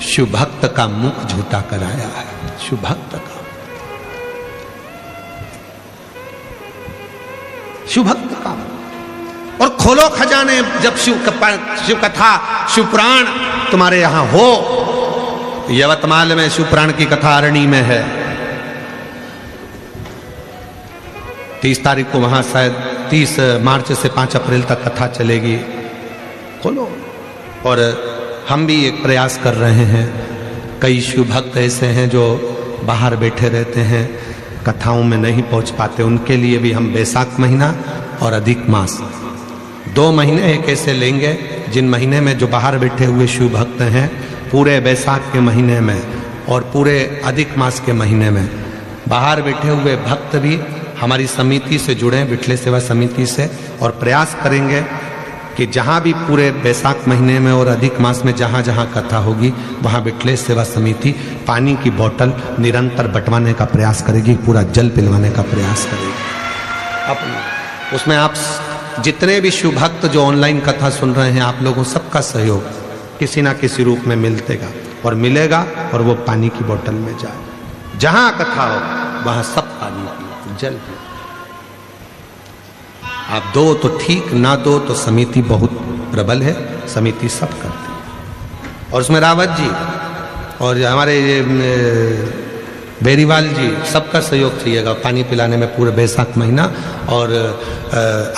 शिव भक्त का मुख झूठा कराया है, शिव भक्त का, शिव भक्त का। और खोलो खजाने, जब शिव कथा शिव पुराण तुम्हारे यहां हो, यवतमाल में शिव पुराण की कथा अरणी में है, 30 तारीख को वहां शायद 30 मार्च से 5 अप्रैल तक कथा चलेगी। खोलो। और हम भी एक प्रयास कर रहे हैं, कई शिव भक्त ऐसे हैं जो बाहर बैठे रहते हैं, कथाओं में नहीं पहुंच पाते, उनके लिए भी हम बैसाख महीना और अधिक मास 2 महीने एक ऐसे लेंगे जिन महीने में जो बाहर बैठे हुए शिव भक्त हैं, पूरे बैसाख के महीने में और पूरे अधिक मास के महीने में बाहर बैठे हुए भक्त भी हमारी समिति से जुड़े, विठले सेवा समिति से, और प्रयास करेंगे कि जहाँ भी पूरे बैसाख महीने में और अधिक मास में जहाँ जहाँ कथा होगी वहाँ विठले सेवा समिति पानी की बोतल निरंतर बंटवाने का प्रयास करेगी, पूरा जल पिलवाने का प्रयास करेगी। अपना उसमें आप जितने भी शिव भक्त जो ऑनलाइन कथा सुन रहे हैं, आप लोगों सबका सहयोग किसी ना किसी रूप में मिलतेगा और मिलेगा, और वो पानी की बोतल में जाए। जहां कथा हो वहां सब पानी पियो, जल पियो। आप दो तो ठीक, ना दो तो समिति बहुत प्रबल है, समिति सब करती है। और उसमें रावत जी और हमारे बेरीवाल जी सबका सहयोग चाहिएगा पानी पिलाने में, पूरे बैसाख महीना और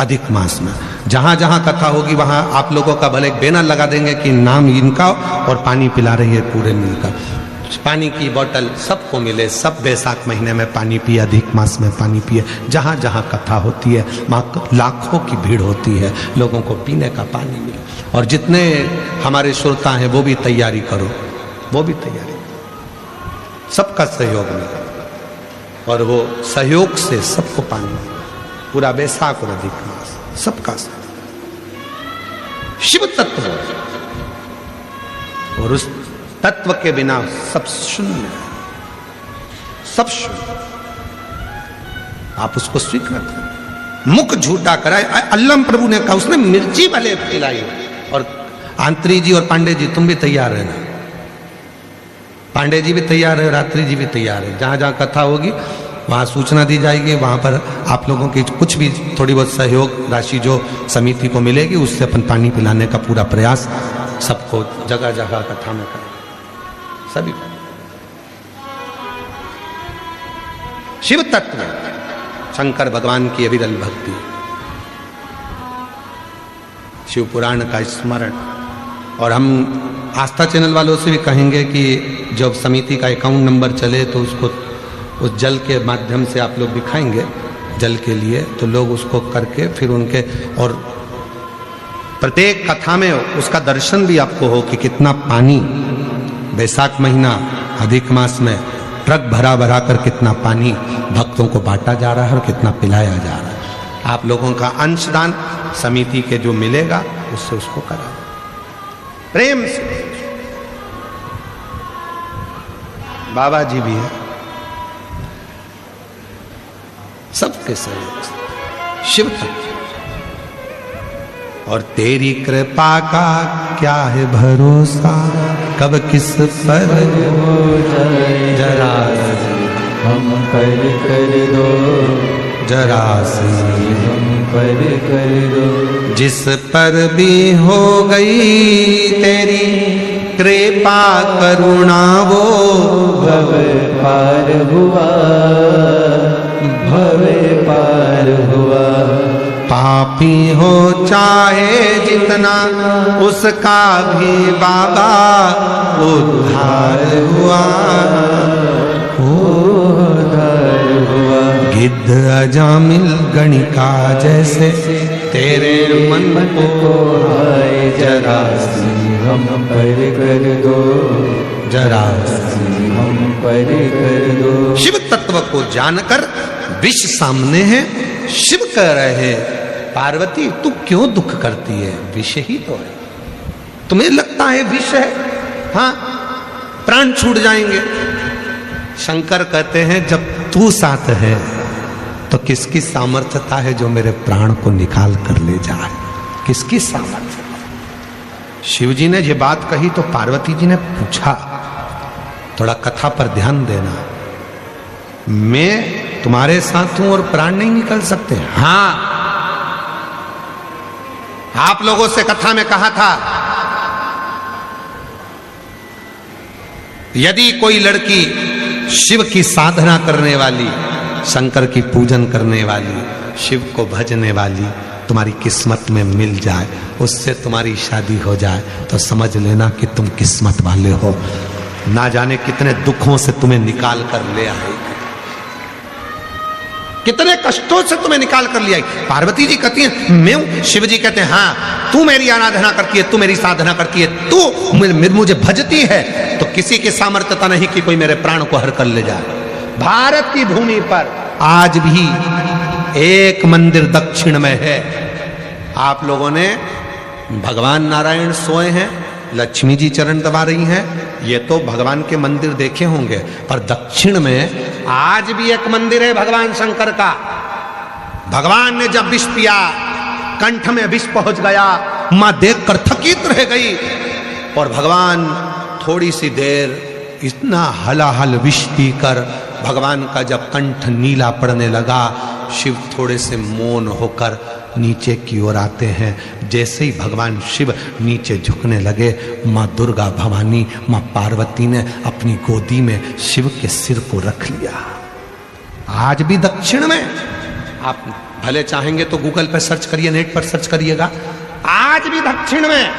अधिक मास में। जहाँ जहाँ कथा होगी वहाँ आप लोगों का भले एक बैनर लगा देंगे कि नाम इनका और पानी पिला रही है पूरे मिलकर। पानी की बोतल सबको मिले, सब बैसाख महीने में पानी पिए, अधिक मास में पानी पिए। जहाँ जहाँ कथा होती है वहाँ लाखों की भीड़ होती है, लोगों को पीने का पानी मिले। और जितने हमारे श्रोता हैं वो भी तैयारी करो, वो भी तैयारी, सबका सहयोग मिले, और वो सहयोग से सबको पानी, पूरा बैसाख और अधिक मास सबका शिव तत्व, और उस तत्व के बिना सब शून्य है, सब शून्य। आप उसको स्वीकार करें। मुख झूठा कराए, अल्लम प्रभु ने कहा, उसने मिर्ची भले खिलाई। और आंतरी जी और पांडे जी तुम भी तैयार रहना, पांडे जी भी तैयार है, रात्रि जी भी तैयार है। जहाँ जहाँ कथा होगी वहाँ सूचना दी जाएगी, वहाँ पर आप लोगों की कुछ भी थोड़ी बहुत सहयोग राशि जो समिति को मिलेगी उससे अपन पानी पिलाने का पूरा प्रयास सबको जगह जगह कथा में करें, सभी। शिव तत्व, शंकर भगवान की अविरल भक्ति, शिव पुराण का स्मरण। और हम आस्था चैनल वालों से भी कहेंगे कि जब समिति का अकाउंट नंबर चले तो उसको उस जल के माध्यम से आप लोग दिखाएंगे जल के लिए, तो लोग उसको करके फिर उनके, और प्रत्येक कथा में उसका दर्शन भी आपको हो कि कितना पानी बैसाख महीना अधिक मास में ट्रक भरा भरा कर कितना पानी भक्तों को बांटा जा रहा है और कितना पिलाया जा रहा है। आप लोगों का अंशदान समिति के जो मिलेगा उससे उसको करा प्रेम से। बाबा जी भी है, सबके सहयोग से शिव तत्व। और तेरी कृपा का क्या है भरोसा, कब किस पर हो जाए जरा हम पर कर दो, जरा हम पर कर दो। जिस पर भी हो गई तेरी कृपा करुणा वो भव पार हुआ, भव पार हुआ। पापी हो चाहे जितना उसका भी बाबा उद्धार हुआ, उद्धार गिद्ध अजामिल गणिका जैसे तेरे मन मन को आए जरा सी हम पर कर दो, जरा सी हम पर कर दो। शिव तत्व को जानकर विष सामने है, शिव कह रहे पार्वती तू क्यों दुख करती है, विष ही तो है, तुम्हें लगता है विष है, हाँ प्राण छूट जाएंगे। शंकर कहते हैं जब तू साथ है तो किसकी सामर्थ्यता है जो मेरे प्राण को निकाल कर ले जाए, किसकी सामर्थ्य। शिव जी ने ये बात कही तो पार्वती जी ने पूछा, थोड़ा कथा पर ध्यान देना, मैं तुम्हारे साथ हूं और प्राण नहीं निकल सकते? हाँ, आप लोगों से कथा में कहा था यदि कोई लड़की शिव की साधना करने वाली, शंकर की पूजन करने वाली, शिव को भजने वाली तुम्हारी किस्मत में मिल जाए, उससे तुम्हारी शादी हो जाए, तो समझ लेना कि तुम किस्मत वाले हो। ना जाने कितने दुखों से तुम्हें निकाल कर ले आएगी, कितने कष्टों से तुम्हें निकाल कर ले आई। पार्वती जी कहती हैं मैं हूं, शिव जी कहते हैं हाँ तू मेरी आराधना करती है, तू मेरी साधना करती है, तू मुझे भजती है, तो किसी की सामर्थ्यता नहीं कि कोई मेरे प्राण को हर कर ले जाए। भारत की भूमि पर आज भी एक मंदिर दक्षिण में है। आप लोगों ने भगवान नारायण सोए हैं, लक्ष्मी जी चरण दबा रही हैं, ये तो भगवान के मंदिर देखे होंगे, पर दक्षिण में आज भी एक मंदिर है भगवान शंकर का। भगवान ने जब विष पिया, कंठ में विष पहुंच गया, मां देखकर थकित रह गई, और भगवान थोड़ी सी देर इतना हलाहल विष पीकर भगवान का जब कंठ नीला पड़ने लगा, शिव थोड़े से मौन होकर नीचे की ओर आते हैं। जैसे ही भगवान शिव नीचे झुकने लगे, माँ दुर्गा भवानी, माँ पार्वती ने अपनी गोदी में शिव के सिर को रख लिया। आज भी दक्षिण में, आप भले चाहेंगे तो गूगल पर सर्च करिए, नेट पर सर्च करिएगा, आज भी दक्षिण में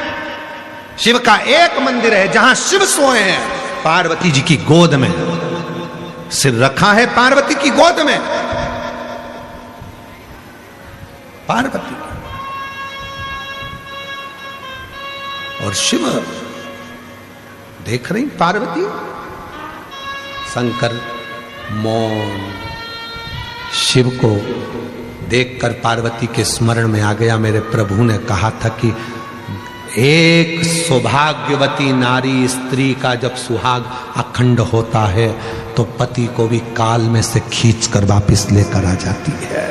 शिव का एक मंदिर है जहां शिव सोए हैं पार्वती जी की गोद में, सिर रखा है पार्वती की गोद में। पार्वती और शिव देख रही पार्वती, शंकर मौन। शिव को देखकर पार्वती के स्मरण में आ गया, मेरे प्रभु ने कहा था कि एक सौभाग्यवती नारी स्त्री का जब सुहाग अखंड होता है तो पति को भी काल में से खींचकर वापस लेकर आ जाती है।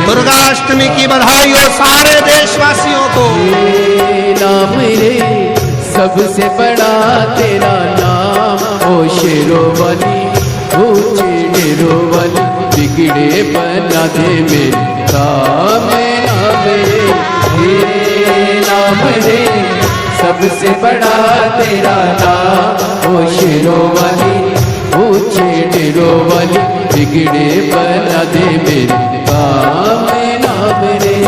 दुर्गाष्टमी की बधाई हो सारे देशवासियों को। नाम रे सबसे बड़ा तेरा नाम, ओ शेरोवाली ऊंचे डेरोवाली, बिगड़े बना दे मेरे काम। नाम रे नाम रे सबसे बड़ा तेरा नाम, ओ शेरोवाली ऊंचे डेरोवाली, बिगड़े बना दे मेरे काम। नाम रे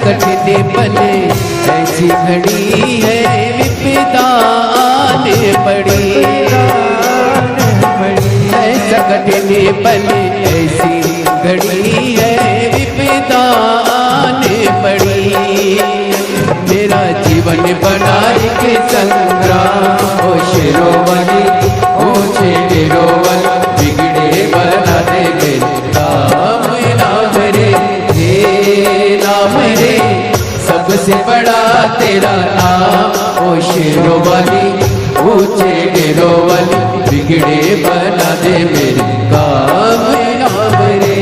कठिन पले ऐसी घड़ी है, विपदा आने पड़ी। ऐसा कठिन पले ऐसी घड़ी है, विपदा आने पड़ी। मेरा जीवन बना के संग्राम, ओ शेरोवाली ऊंचे डेरोवाली, बिगड़े बना दे मेरे काम। नाम रे नाम रे सबसे बड़ा तेरा नाम, ओ शेरोवाली ऊंचे डेरोवाली, बिगड़े बना दे मेरे काम। नाम रे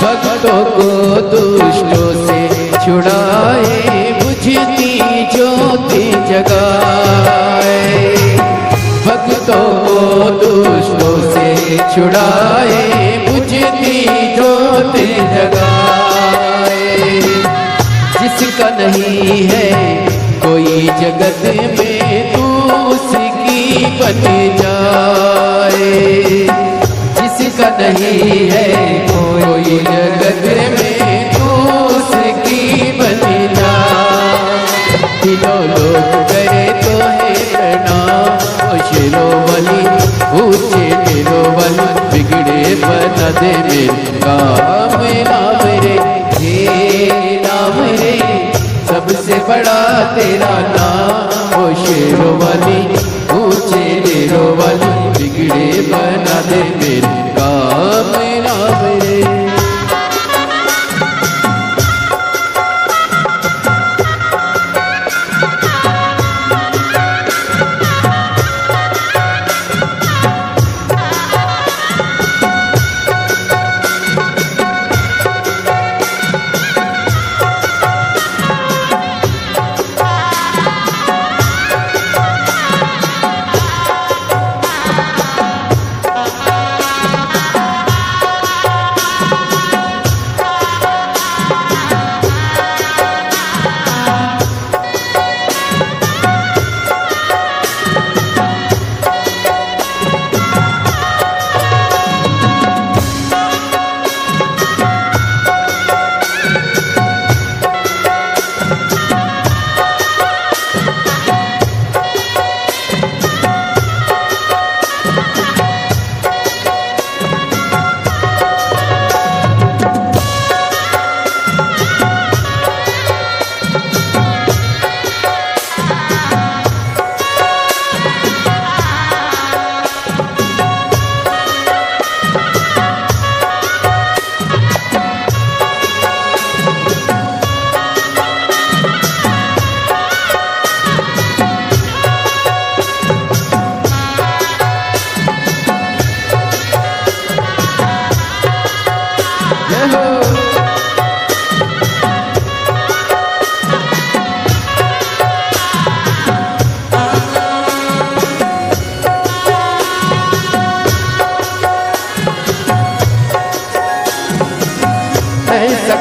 भक्तों को दुष्टों से छुड़ाए, बुझती ज्योति जगाए। भक्तों को दुष्टों से छुड़ाए, बुझती ज्योति जगाए। जिसका नहीं है कोई जगत में, तू उसकी बन जाए। जिसका नहीं है कोई जगत में, तू उसकी बन जाए। तीनों लोग करे तो है प्रणाम, ओ शिरोमणि ऊंचे तिरुवन, बिगड़े बना दे मेरे काम नाम रे। हे नाम रे सबसे बड़ा तेरा नाम, ओ शिरोमणि ऊंचे तिरुवन, बिगड़े बना दे मेरे काम नाम रे।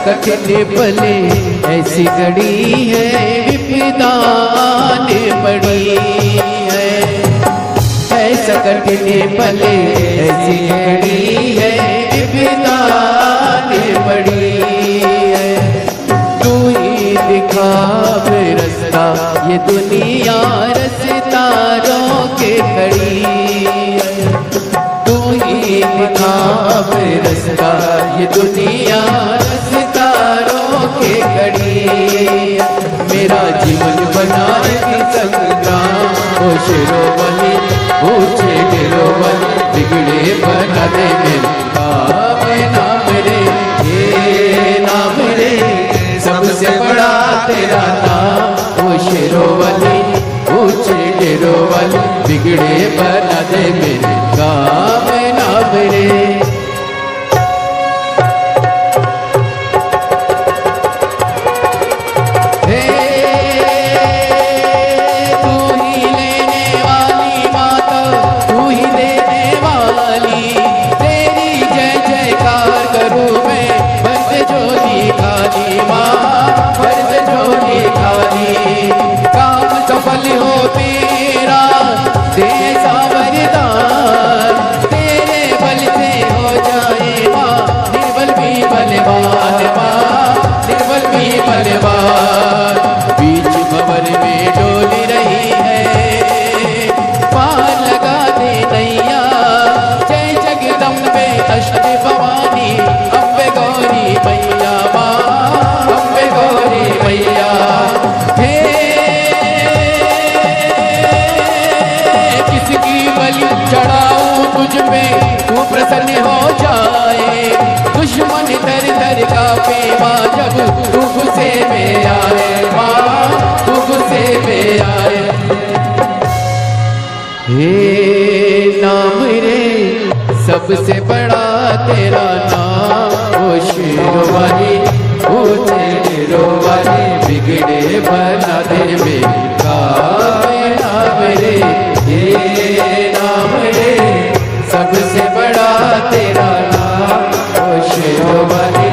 कठिन पले ऐसी घड़ी है, विपदा ने पड़ी है। ऐसा कठिन पले ऐसी घड़ी है, विपदा ने पड़ी है। तू ही दिखा रास्ता, ये दुनिया रास्ता रोके खड़ी है। तू ही दिखा रास्ता, ये दुनिया के खड़ी। मेरा जीवन बनाए की संग्राम, ओ शिरोमणि ऊंचे तिरुवन, बिगड़े बना दे मेरे काम नाम रे। हे नाम रे सबसे बड़ा तेरा नाम, ओ शिरोमणि ऊंचे तिरुवन, बिगड़े बना दे मेरे काम नाम रे। बीच भंवर में डोल रही है, पार लगा दे नैया। जय जगदम्बे अष्ट भवानी, अम्बे गौरी मैया माँ, अम्बे गौरी मैया। हे किसकी बलि चढ़ाऊं मुझ में तू प्रसन्न हो जाए। दुश्मन दर दर का पेवा जब तू गुस्से में आए, माँ तू गुस्से में आए। हे नाम रे सबसे बड़ा तेरा नाम, ओ शेरवाली ओ शेरवाली बिगड़े बना दे मेरी काम। नाम रे हे नाम रे सबसे बड़ा तेरा नाम, ओ शेरवाली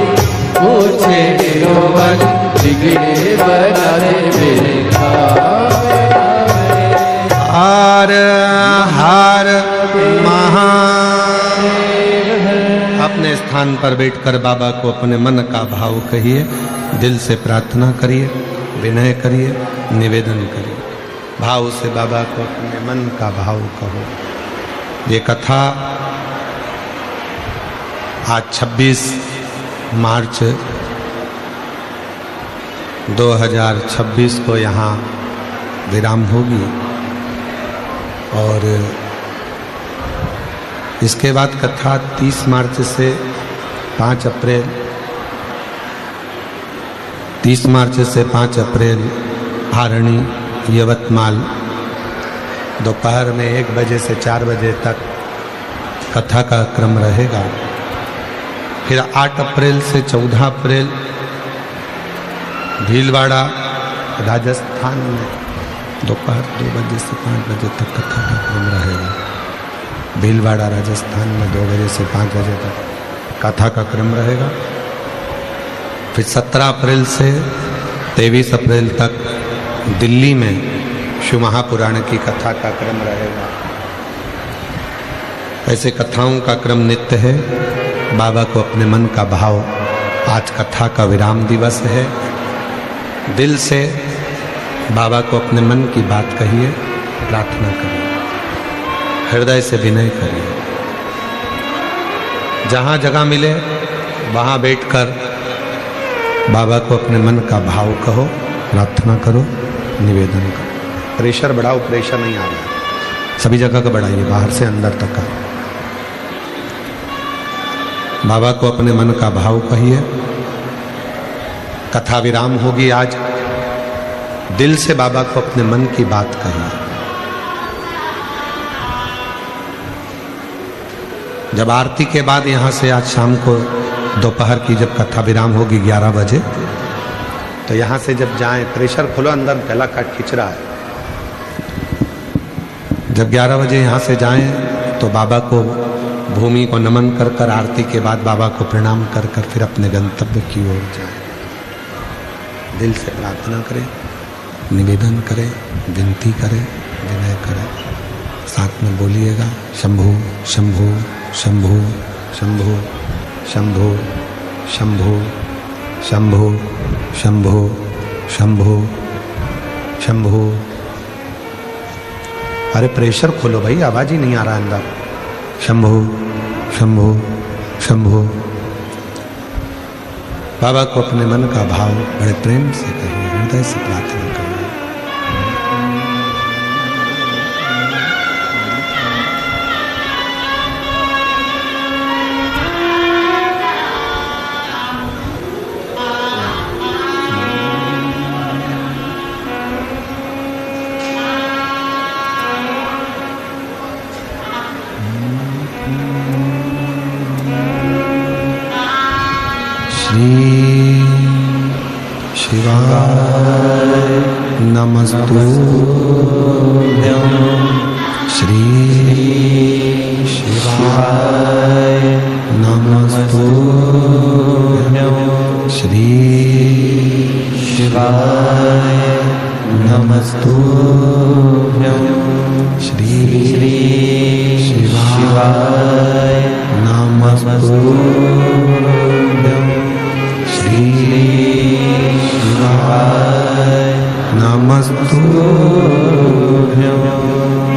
ओ शेरवाली बिगड़े बना दे मेरी काम। हार हार महा। अपने स्थान पर बैठकर बाबा को अपने मन का भाव कहिए, दिल से प्रार्थना करिए, विनय करिए, निवेदन करिए। भाव से बाबा को अपने मन का भाव कहो। ये कथा आज 26 मार्च 2026 को यहाँ विराम होगी और इसके बाद कथा 30 मार्च से 5 अप्रैल 30 मार्च से 5 अप्रैल आरणी यवतमाल दोपहर में 1 बजे से 4 बजे तक कथा का क्रम रहेगा। फिर 8 अप्रैल से 14 अप्रैल भीलवाड़ा राजस्थान में दोपहर 2 बजे से 5 बजे तक कथा का क्रम रहेगा। भीलवाड़ा राजस्थान में 2 बजे से 5 बजे तक कथा का क्रम रहेगा। फिर 17 अप्रैल से 23 अप्रैल तक दिल्ली में शिव महापुराण की कथा का क्रम रहेगा। ऐसे कथाओं का क्रम नित्य है। बाबा को अपने मन का भाव, आज कथा का विराम दिवस है। दिल से बाबा को अपने मन की बात कहिए, प्रार्थना करिए, हृदय से विनय करिए। जहाँ जगह मिले वहाँ बैठकर बाबा को अपने मन का भाव कहो, प्रार्थना करो, निवेदन करो। प्रेशर बढ़ाओ, प्रेशर नहीं आ रहा, सभी जगह का बढ़ाइए, बाहर से अंदर तक का। बाबा को अपने मन का भाव कहिए। कथा विराम होगी आज। दिल से बाबा को अपने मन की बात कहिए। जब आरती के बाद यहाँ से आज शाम को दोपहर की जब कथा विराम होगी 11 बजे, तो यहाँ से जब जाएं, प्रेशर खोलो, अंदर गला काट खिंच रहा है। जब 11 बजे यहाँ से जाएं तो बाबा को भूमि को नमन कर कर आरती के बाद बाबा को प्रणाम कर कर फिर अपने गंतव्य की ओर जाएं। दिल से प्रार्थना करें, निवेदन करें, विनती करें, विनय करें। साथ में बोलिएगा शंभु शंभु शंभु शंभु शंभु शंभु शंभु शंभु शंभु शंभु। अरे प्रेशर खोलो भाई, आवाज ही नहीं आ रहा अंदर। शंभु शंभु शंभु। बाबा को अपने मन का भाव बड़े प्रेम से कहिए, हृदय से प्रार्थना करिए। शिवाय नमस्तुभ्यं। श्री शिवाय नमस्तुभ्यं। श्री शिवाय नमस्तुभ्यं। श्री शिवाय नमस्तुभ्यं। श्री शिवाय नमस्तुभ्यं।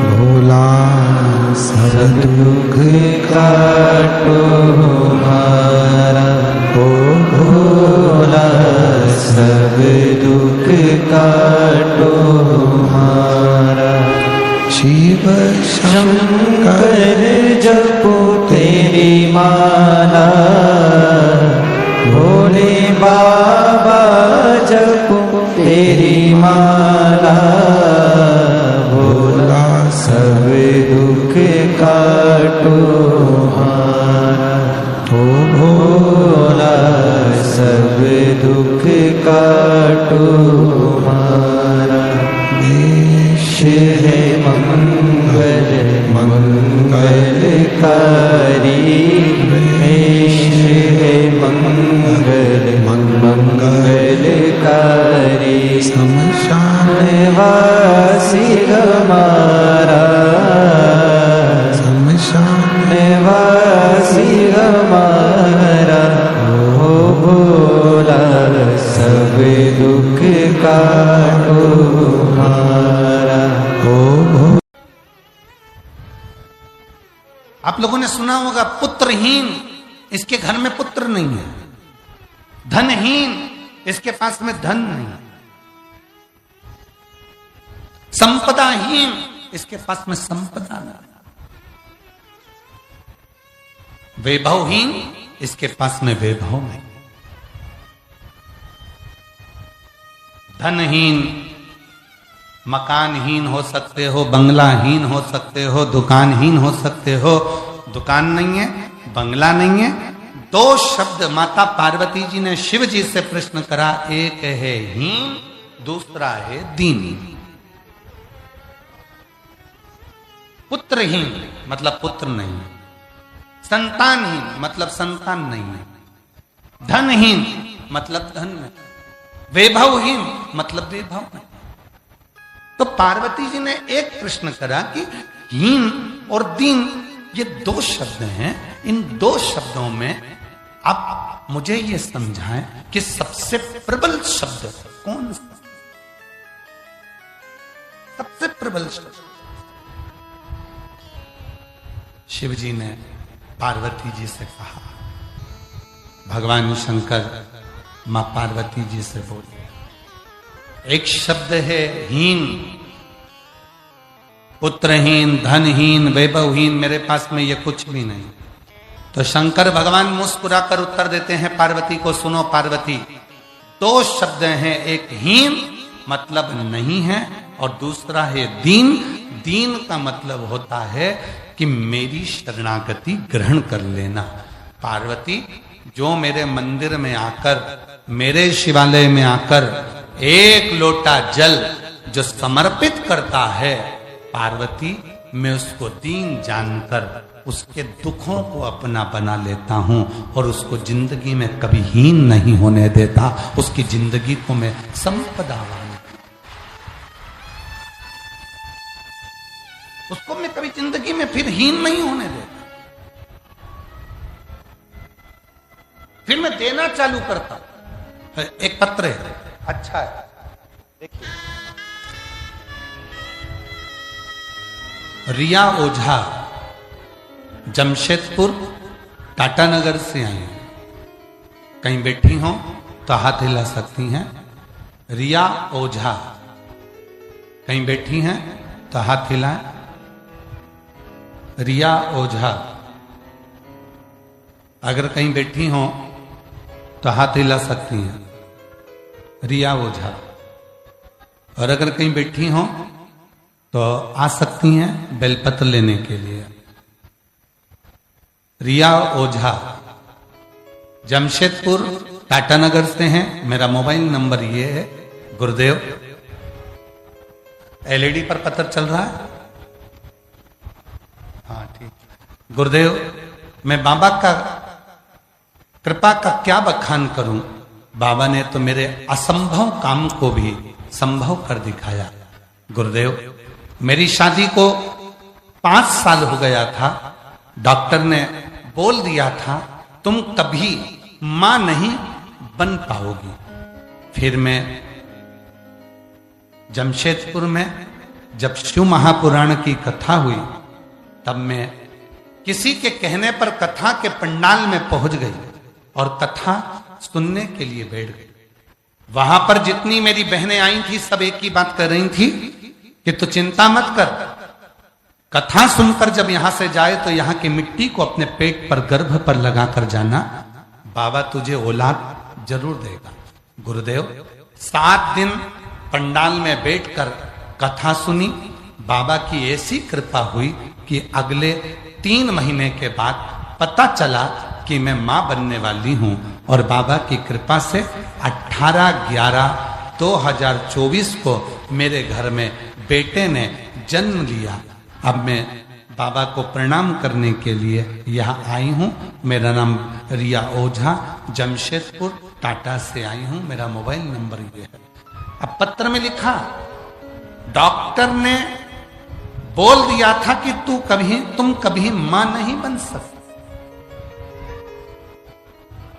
भोला सब दुख काटो हमारा, ओ भोला सब दुख काटो हमारा। शिव शंकर जब तेरी माला, भोले बाबा जपो तेरी माला, भोला सब दुख काटो हारा, ओ भोला सब दुख काटो हारा। देश है मंगल मंगलकारी, देश है मंगल मंगलकारी, शमशान वासी हमारा, शमशान वासी हमारा, ओ भोला सब दुख काटो हमारा, ओ भोला। आप लोगों ने सुना होगा पुत्रहीन, इसके घर में पुत्र नहीं है। धनहीन, इसके पास में धन नहीं है। संपदाहीन, इसके पास में संपदा नहीं। वैभवहीन, इसके पास में वैभव नहीं। धनहीन, मकानहीन हो सकते हो, बंगलाहीन हो सकते हो, दुकानहीन हो सकते हो। दुकान नहीं है, बंगला नहीं है। दो शब्द माता पार्वती जी ने शिव जी से प्रश्न करा, एक है हीन, दूसरा है दीन। पुत्रहीन मतलब पुत्र नहीं है, संतानहीन मतलब संतान नहीं है, धनहीन मतलब धन नहीं, वैभवहीन मतलब वैभव नहीं। तो पार्वती जी ने एक प्रश्न करा कि हीन और दीन ये दो शब्द हैं, इन दो शब्दों में आप मुझे ये समझाएं कि सबसे प्रबल शब्द कौन सा? सबसे प्रबल शब्द। शिव जी ने पार्वती जी से कहा, भगवान शंकर मां पार्वती जी से बोले, एक शब्द है हीन, पुत्रहीन, धनहीन, वैभवहीन, मेरे पास में ये कुछ भी नहीं। तो शंकर भगवान मुस्कुराकर उत्तर देते हैं पार्वती को, सुनो पार्वती, दो शब्द हैं, एक हीन मतलब नहीं है और दूसरा है दीन। दीन का मतलब होता है कि मेरी शरणागति ग्रहण कर लेना। पार्वती, जो मेरे मंदिर में आकर, मेरे शिवालय में आकर एक लोटा जल जो समर्पित करता है, पार्वती मैं उसको दीन जानकर उसके दुखों को अपना बना लेता हूं और उसको जिंदगी में कभी हीन नहीं होने देता, उसकी जिंदगी को मैं संपदावान, उसको मैं कभी जिंदगी में फिर हीन नहीं होने देता, फिर मैं देना चालू करता। एक पत्र है, अच्छा है, देखिए, रिया ओझा जमशेदपुर टाटानगर से आई हैं। कहीं बैठी हो तो हाथ हिला सकती हैं। रिया ओझा कहीं बैठी हैं तो हाथ हिलाएं। रिया ओझा अगर कहीं बैठी हो तो हाथ हिला सकती हैं। रिया ओझा, और अगर कहीं बैठी हो तो आ सकती हैं बेलपत्र लेने के लिए। रिया ओझा जमशेदपुर टाटानगर से हैं। मेरा मोबाइल नंबर ये है, गुरुदेव, एलईडी पर पत्र चल रहा है, हाँ ठीक। गुरुदेव, मैं बाबा का कृपा का क्या बखान करूं, बाबा ने तो मेरे असंभव काम को भी संभव कर दिखाया। गुरुदेव, मेरी शादी को 5 साल हो गया था, डॉक्टर ने बोल दिया था तुम कभी मां नहीं बन पाओगी। फिर मैं जमशेदपुर में जब शिव महापुराण की कथा हुई, तब मैं किसी के कहने पर कथा के पंडाल में पहुंच गई और कथा सुनने के लिए बैठ गई। वहां पर जितनी मेरी बहनें आई थी, सब एक ही बात कर रही थी कि तू चिंता मत कर, कथा सुनकर जब यहां से जाए तो यहां की मिट्टी को अपने पेट पर, गर्भ पर लगाकर जाना, बाबा तुझे औलाद जरूर देगा। गुरुदेव 7 दिन पंडाल में बैठकर कथा सुनी, बाबा की ऐसी कृपा हुई कि अगले 3 महीने के बाद पता चला कि मैं मां बनने वाली हूं। और बाबा की कृपा से 18/11/2024 को मेरे घर में बेटे ने जन्म लिया। अब मैं बाबा को प्रणाम करने के लिए यहाँ आई हूँ। मेरा नाम रिया ओझा, जमशेदपुर टाटा से आई हूँ। मेरा मोबाइल नंबर ये है। अब पत्र में लिखा, डॉक्टर ने बोल दिया था कि तुम कभी मां नहीं बन सकती,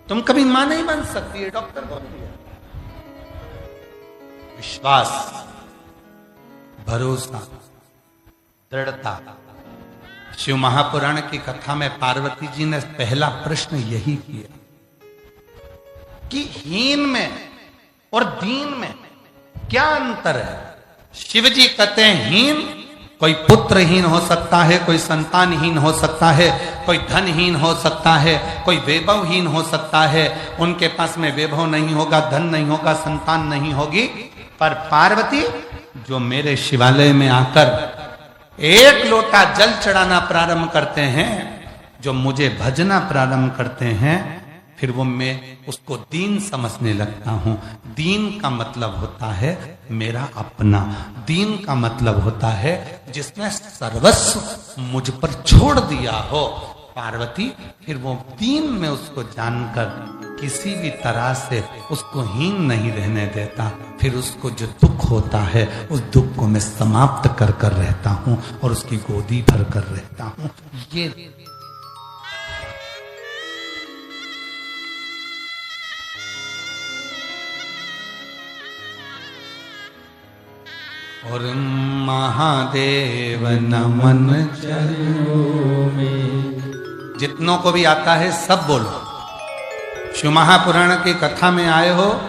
तुम कभी मां नहीं बन सकती, ये डॉक्टर बोल दिया। विश्वास, भरोसा, दृढ़ता। शिव महापुराण की कथा में पार्वती जी ने पहला प्रश्न यही किया कि हीन में और दीन में क्या अंतर है। शिव जी कहते हैं हीन, कोई पुत्रहीन हो सकता है, कोई संतानहीन हो सकता है, कोई धनहीन हो सकता है, कोई वैभवहीन हो सकता है। उनके पास में वैभव नहीं होगा, धन नहीं होगा, संतान नहीं होगी। पर पार्वती जो मेरे शिवालय में आकर 1 लोटा जल चढ़ाना प्रारंभ करते हैं, जो मुझे भजना प्रारंभ करते हैं, फिर वो मैं उसको दीन समझने लगता हूं। दीन का मतलब होता है मेरा अपना, दीन का मतलब होता है जिसने सर्वस्व मुझ पर छोड़ दिया हो। पार्वती फिर वो दीन में उसको जानकर किसी भी तरह से उसको हीन नहीं रहने देता। फिर उसको जो दुख होता है उस दुख को मैं समाप्त कर कर रहता हूं और उसकी गोदी भर कर रहता हूं। ये और महादेव नमन चरणों में, जितनों को भी आता है सब बोलो। शिव महापुराण की कथा में आए हो,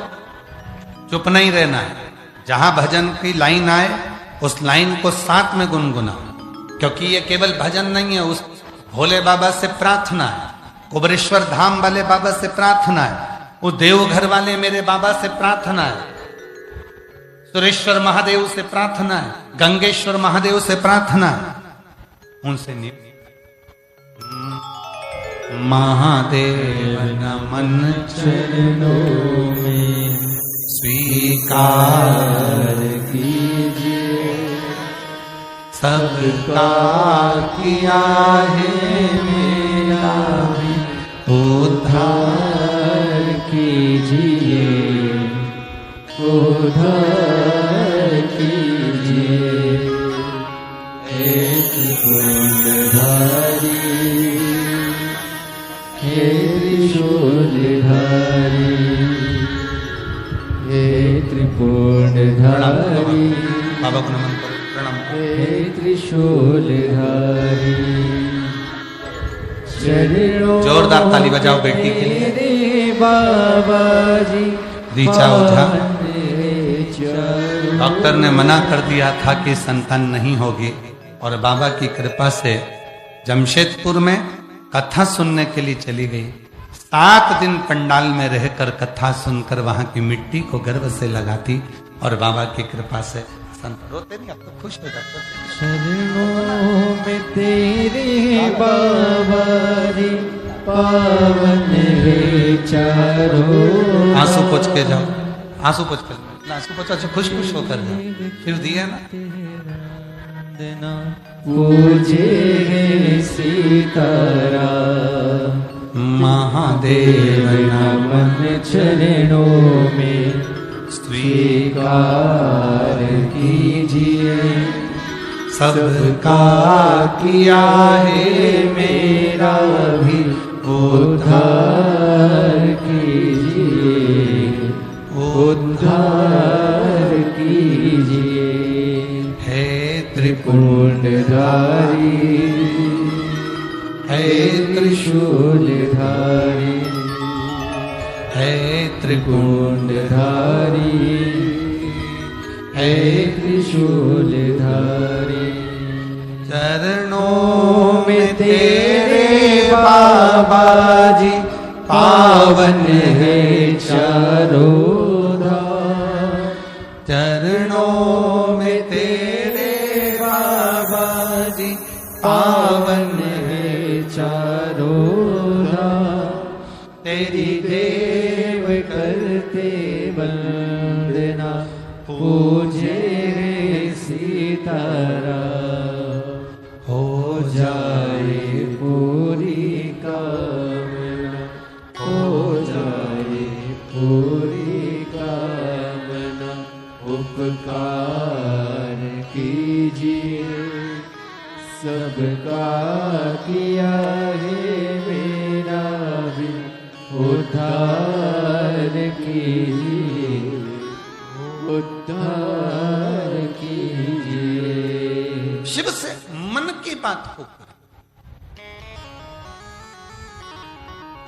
चुप नहीं रहना है। जहां भजन की लाइन आए उस लाइन को साथ में गुनगुनाओ, क्योंकि ये केवल भजन नहीं है, उस भोले बाबा से प्रार्थना है, कुबरेश्वर धाम वाले बाबा से प्रार्थना है, उस देवघर वाले मेरे बाबा से प्रार्थना है, सुरेश्वर महादेव से प्रार्थना है, गंगेश्वर महादेव से प्रार्थना है। उनसे महादेव नमन चरणों में स्वीकार कीजिए, सबका किया है मेरा भी उद्धार कीजिए, उद्धार कीजिए। हे त्रिशूलधारी, हे त्रिशूलधारी, हे त्रिपुंडधारी, बाबा को नमन करो, प्रणाम। हे त्रिशूलधारी, जोरदार ताली बजाओ बेटी के लिए। बाबा जी रीचा ओझा, डॉक्टर ने मना कर दिया था कि संतान नहीं होगी, और बाबा की कृपा से जमशेदपुर में कथा सुनने के लिए चली गई। 7 दिन पंडाल में रहकर कथा सुनकर वहां की मिट्टी को गर्व से लगाती, और बाबा की कृपा से संत रोते नहीं, अब तो खुश हो जाते। शरणों में तेरे बाबा जी पावन रे चारों। आंसू पोंछ के जाओ, आंसू पोंछ कर, आंसू पोंछ, अच्छा खुश खुश होकर जाओ। फिर दिया ना, पूजे सीतारा, महादेव नमन चरणों में स्वीकार कीजिए, सबका किया है मेरा भी उद्धार कीजिए, उद्धार कीजिए। हे त्रिपुंडधारी, हे त्रिशूलधारी, हे त्रिपुंडधारी, हे त्रिशूलधारी। चरण चरणों में तेरे बाबा जी पावन है चारों धाम। चरणों में तेरे बाबा जी पावन है चारों धाम। तेरी देव करते वंदना पूजे सीतारा। हो जाए पूरी कामना, हो जाए पूरी कामना। उपकार कीजिए सबका किया है मेरा भी उद्धार कीजिए, उद्धार कीजिए। शिव से मन की बात को करें।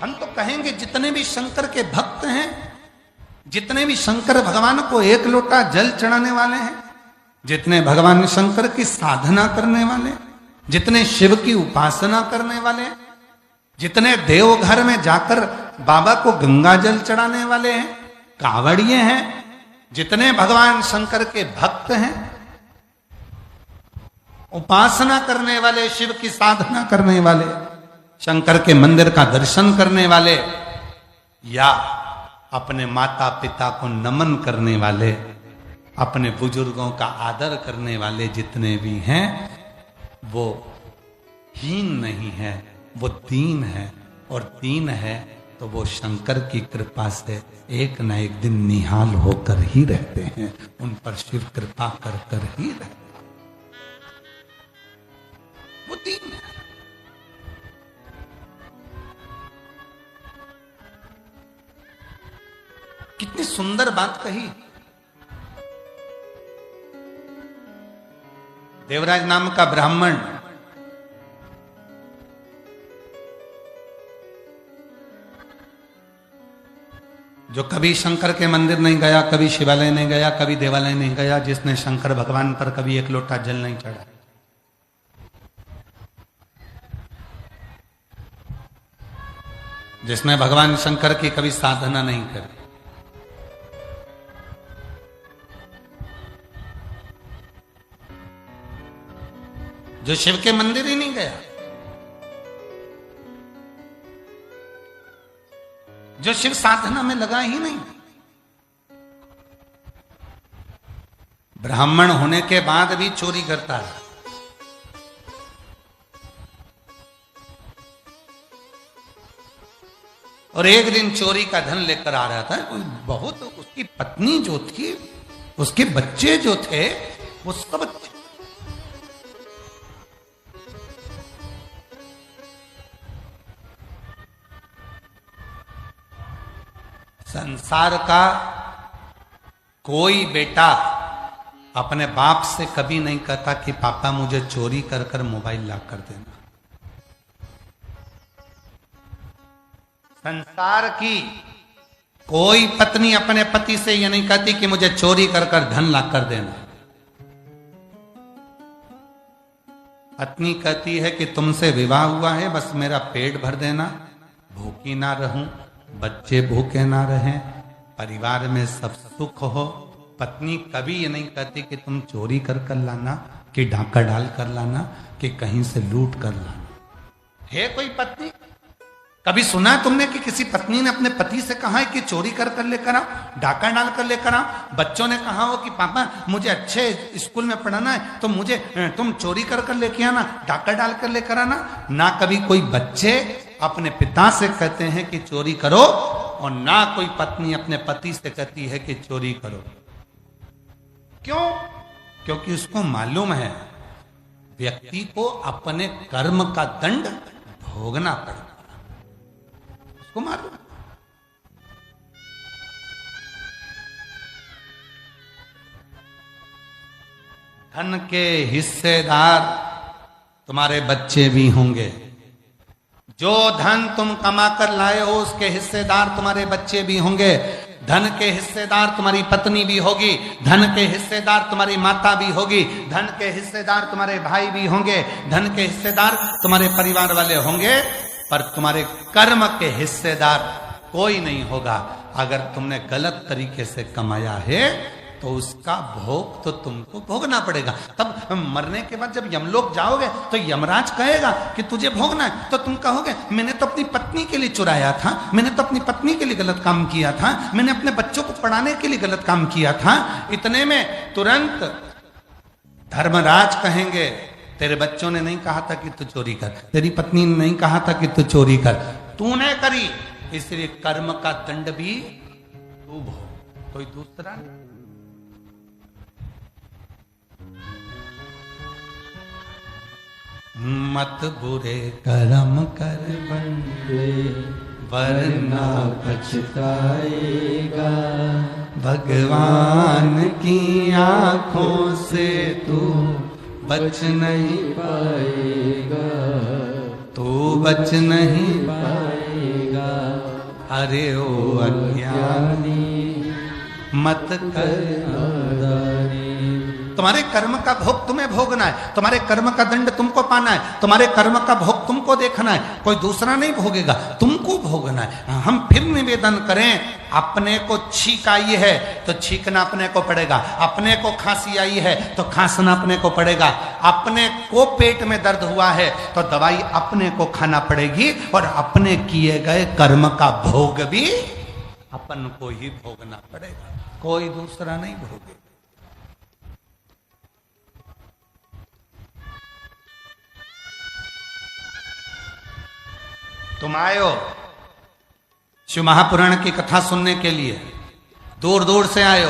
हम तो कहेंगे जितने भी शंकर के भक्त हैं, जितने भी शंकर भगवान को एक लोटा जल चढ़ाने वाले हैं, जितने भगवान शंकर की साधना करने वाले, जितने शिव की उपासना करने वाले, जितने देवघर में जाकर बाबा को गंगा जल चढ़ाने वाले हैं, कांवड़िए हैं, जितने भगवान शंकर के भक्त हैं, उपासना करने वाले, शिव की साधना करने वाले, शंकर के मंदिर का दर्शन करने वाले, या अपने माता पिता को नमन करने वाले, अपने बुजुर्गों का आदर करने वाले जितने भी हैं, वो हीन नहीं है, वो दीन है। और दीन है तो वो शंकर की कृपा से एक न एक दिन निहाल होकर ही रहते हैं। उन पर शिव कृपा कर कर ही रहते हैं। वो दीन है। कितनी सुंदर बात कही। देवराज नाम का ब्राह्मण जो कभी शंकर के मंदिर नहीं गया, कभी शिवालय नहीं गया, कभी देवालय नहीं गया, जिसने शंकर भगवान पर कभी एक लोटा जल नहीं चढ़ा, जिसने भगवान शंकर की कभी साधना नहीं करी, जो शिव के मंदिर ही नहीं गया, जो शिव साधना में लगा ही नहीं, ब्राह्मण होने के बाद भी चोरी करता है। और एक दिन चोरी का धन लेकर आ रहा था। कोई बहुत, उसकी पत्नी जो थी, उसके बच्चे जो थे, वो सब संसार का कोई बेटा अपने बाप से कभी नहीं कहता कि पापा मुझे चोरी कर कर मोबाइल ला कर देना। संसार की कोई पत्नी अपने पति से यह नहीं कहती कि मुझे चोरी कर कर धन ला कर देना। पत्नी कहती है कि तुमसे विवाह हुआ है, बस मेरा पेट भर देना, भूखी ना रहूं, बच्चे भूखे ना रहें, परिवार में सब सुख हो। पत्नी कभी ये नहीं कहती कि तुम चोरी कर कर लाना, कि डाका डाल कर लाना, कि कहीं से लूट कर लाना। है कोई पत्नी? कभी सुना है तुमने कि किसी पत्नी ने अपने पति से कहा है कि चोरी कर कर लेकर आओ, डाका डाल कर लेकर आओ? बच्चों ने कहा हो कि पापा मुझे अच्छे स्कूल में पढ़ाना है तो मुझे तुम चोरी कर कर लेके आना, डाका डाल कर लेकर आना? ना कभी कोई बच्चे अपने पिता से कहते हैं कि चोरी करो, और ना कोई पत्नी अपने पति से कहती है कि चोरी करो। क्यों? क्योंकि उसको मालूम है व्यक्ति को अपने कर्म का दंड भोगना पड़ता, उसको मालूम। धन के हिस्सेदार तुम्हारे बच्चे भी होंगे। जो धन तुम कमा कर लाए हो उसके हिस्सेदार तुम्हारे बच्चे भी होंगे। धन के हिस्सेदार तुम्हारी पत्नी भी होगी, धन के हिस्सेदार तुम्हारी माता भी होगी, धन के हिस्सेदार तुम्हारे भाई भी होंगे, धन के हिस्सेदार तुम्हारे परिवार वाले होंगे, पर तुम्हारे कर्म के हिस्सेदार कोई नहीं होगा। अगर तुमने गलत तरीके से कमाया है तो उसका भोग तो तुमको भोगना पड़ेगा। तब मरने के बाद जब यमलोक जाओगे तो यमराज कहेगा कि तुझे भोगना है, तो तुम कहोगे मैंने तो अपनी पत्नी के लिए चुराया था, मैंने तो अपनी पत्नी के लिए गलत काम किया था, मैंने अपने बच्चों को पढ़ाने के लिए गलत काम किया था। इतने में तुरंत धर्मराज कहेंगे तेरे बच्चों ने नहीं कहा था कि तू चोरी कर, तेरी पत्नी ने नहीं कहा था कि तू चोरी कर, तूने करी, इसलिए कर्म का दंड भी तू भोग, कोई दूसरा नहीं। मत बुरे कर्म कर बंदे वरना पछताएगा, भगवान की आंखों से तू बच नहीं पाएगा, तू बच नहीं पाएगा। अरे ओ अज्ञानी मत कर नादानी, तुम्हारे कर्म का भोग तुम्हें भोगना है, तुम्हारे कर्म का दंड तुमको पाना है, तुम्हारे कर्म का भोग तुमको देखना है, कोई दूसरा नहीं भोगेगा, तुमको भोगना है। हम फिर निवेदन करें, अपने को छींक आई है तो छींकना अपने को पड़ेगा, अपने को खांसी आई है तो खांसना अपने को पड़ेगा, अपने को पेट में दर्द हुआ है तो दवाई अपने को खाना पड़ेगी, और अपने किए गए कर्म का भोग भी अपन को ही भोगना पड़ेगा, कोई दूसरा नहीं भोगेगा। तुम आयो शिव महापुराण की कथा सुनने के लिए, दूर दूर से आयो,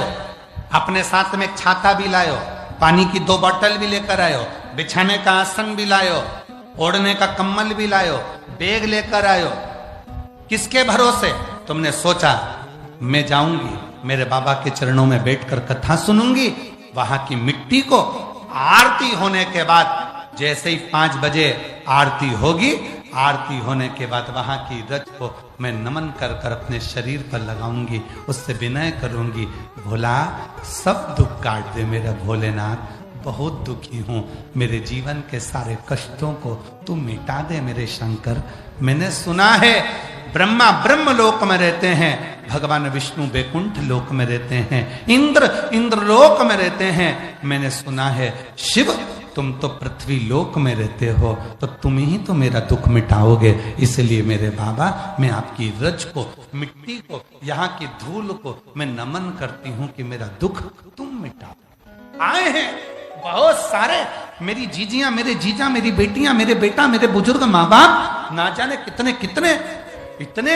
अपने साथ में एक छाता भी लायो, पानी की 2 बोतल भी लेकर आयो, बिछाने का आसन भी लायो, ओढ़ने का कम्बल भी लायो, बैग लेकर आयो। किसके भरोसे? तुमने सोचा मैं जाऊंगी मेरे बाबा के चरणों में बैठकर कथा सुनूंगी, वहां की मिट्टी को आरती होने के बाद, जैसे ही 5 बजे आरती होगी, आरती होने के बाद वहां की रज को मैं नमन कर कर अपने शरीर पर लगाऊंगी, उससे विनय करूंगी, भोला सब दुख काट दे मेरा भोलेनाथ, बहुत दुखी हूं, मेरे जीवन के सारे कष्टों को तू मिटा दे मेरे शंकर। मैंने सुना है ब्रह्मा ब्रह्म लोक में रहते हैं, भगवान विष्णु बैकुंठ लोक में रहते हैं, इंद्र लोक में रहते हैं, मैंने सुना है शिव तुम तो पृथ्वी लोक में रहते हो, तो तुम ही तो मेरा दुख मिटाओगे, इसलिए मेरे बाबा मैं आपकी रज को, मिट्टी को, यहाँ की धूल को मैं नमन करती हूँ कि मेरा दुख तुम मिटाओ। आए हैं बहुत सारे, मेरी जीजियां, मेरे जीजा, मेरी बेटियां, मेरे बेटा, मेरे बुजुर्ग माँ बाप, ना जाने कितने कितने, इतने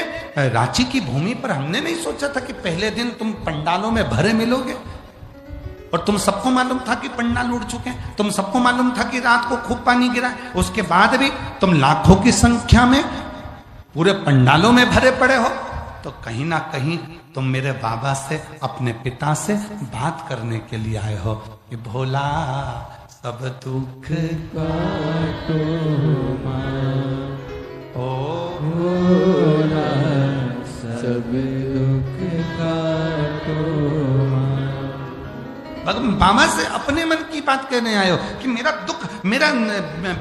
रांची की भूमि पर हमने नहीं सोचा था कि पहले दिन तुम पंडालों में भरे मिलोगे, और तुम सबको मालूम था कि पंडाल उड़ चुके हैं, तुम सबको मालूम था कि रात को खूब पानी गिरा, उसके बाद भी तुम लाखों की संख्या में पूरे पंडालों में भरे पड़े हो, तो कहीं ना कहीं तुम मेरे बाबा से, अपने पिता से बात करने के लिए आए हो कि भोला सब दुख काटो भोला सब दुख काटो। बाबा से अपने मन की बात कहने आए हो कि मेरा दुख, मेरा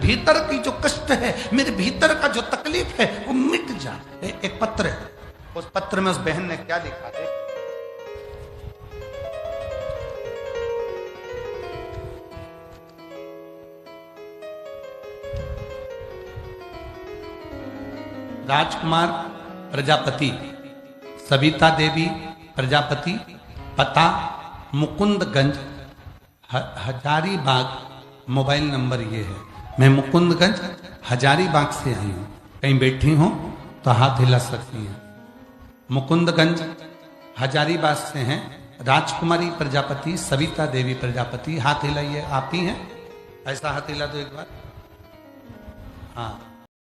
भीतर की जो कष्ट है, मेरे भीतर का जो तकलीफ है वो मिट जाए। एक पत्र है, उस पत्र में उस बहन ने क्या लिखा है, राजकुमार प्रजापति, सविता देवी प्रजापति, पता मुकुंदगंज, हजारीबाग, मोबाइल नंबर ये है। मैं मुकुंदगंज हजारीबाग से आई हूँ, कहीं बैठी हूँ तो हाथ हिला सकती हैं। मुकुंदगंज हजारीबाग से हैं राजकुमारी प्रजापति, सविता देवी प्रजापति। हाथ हिलाइए, आप ही हैं? ऐसा हाथ हिला दो एक बार। हाँ,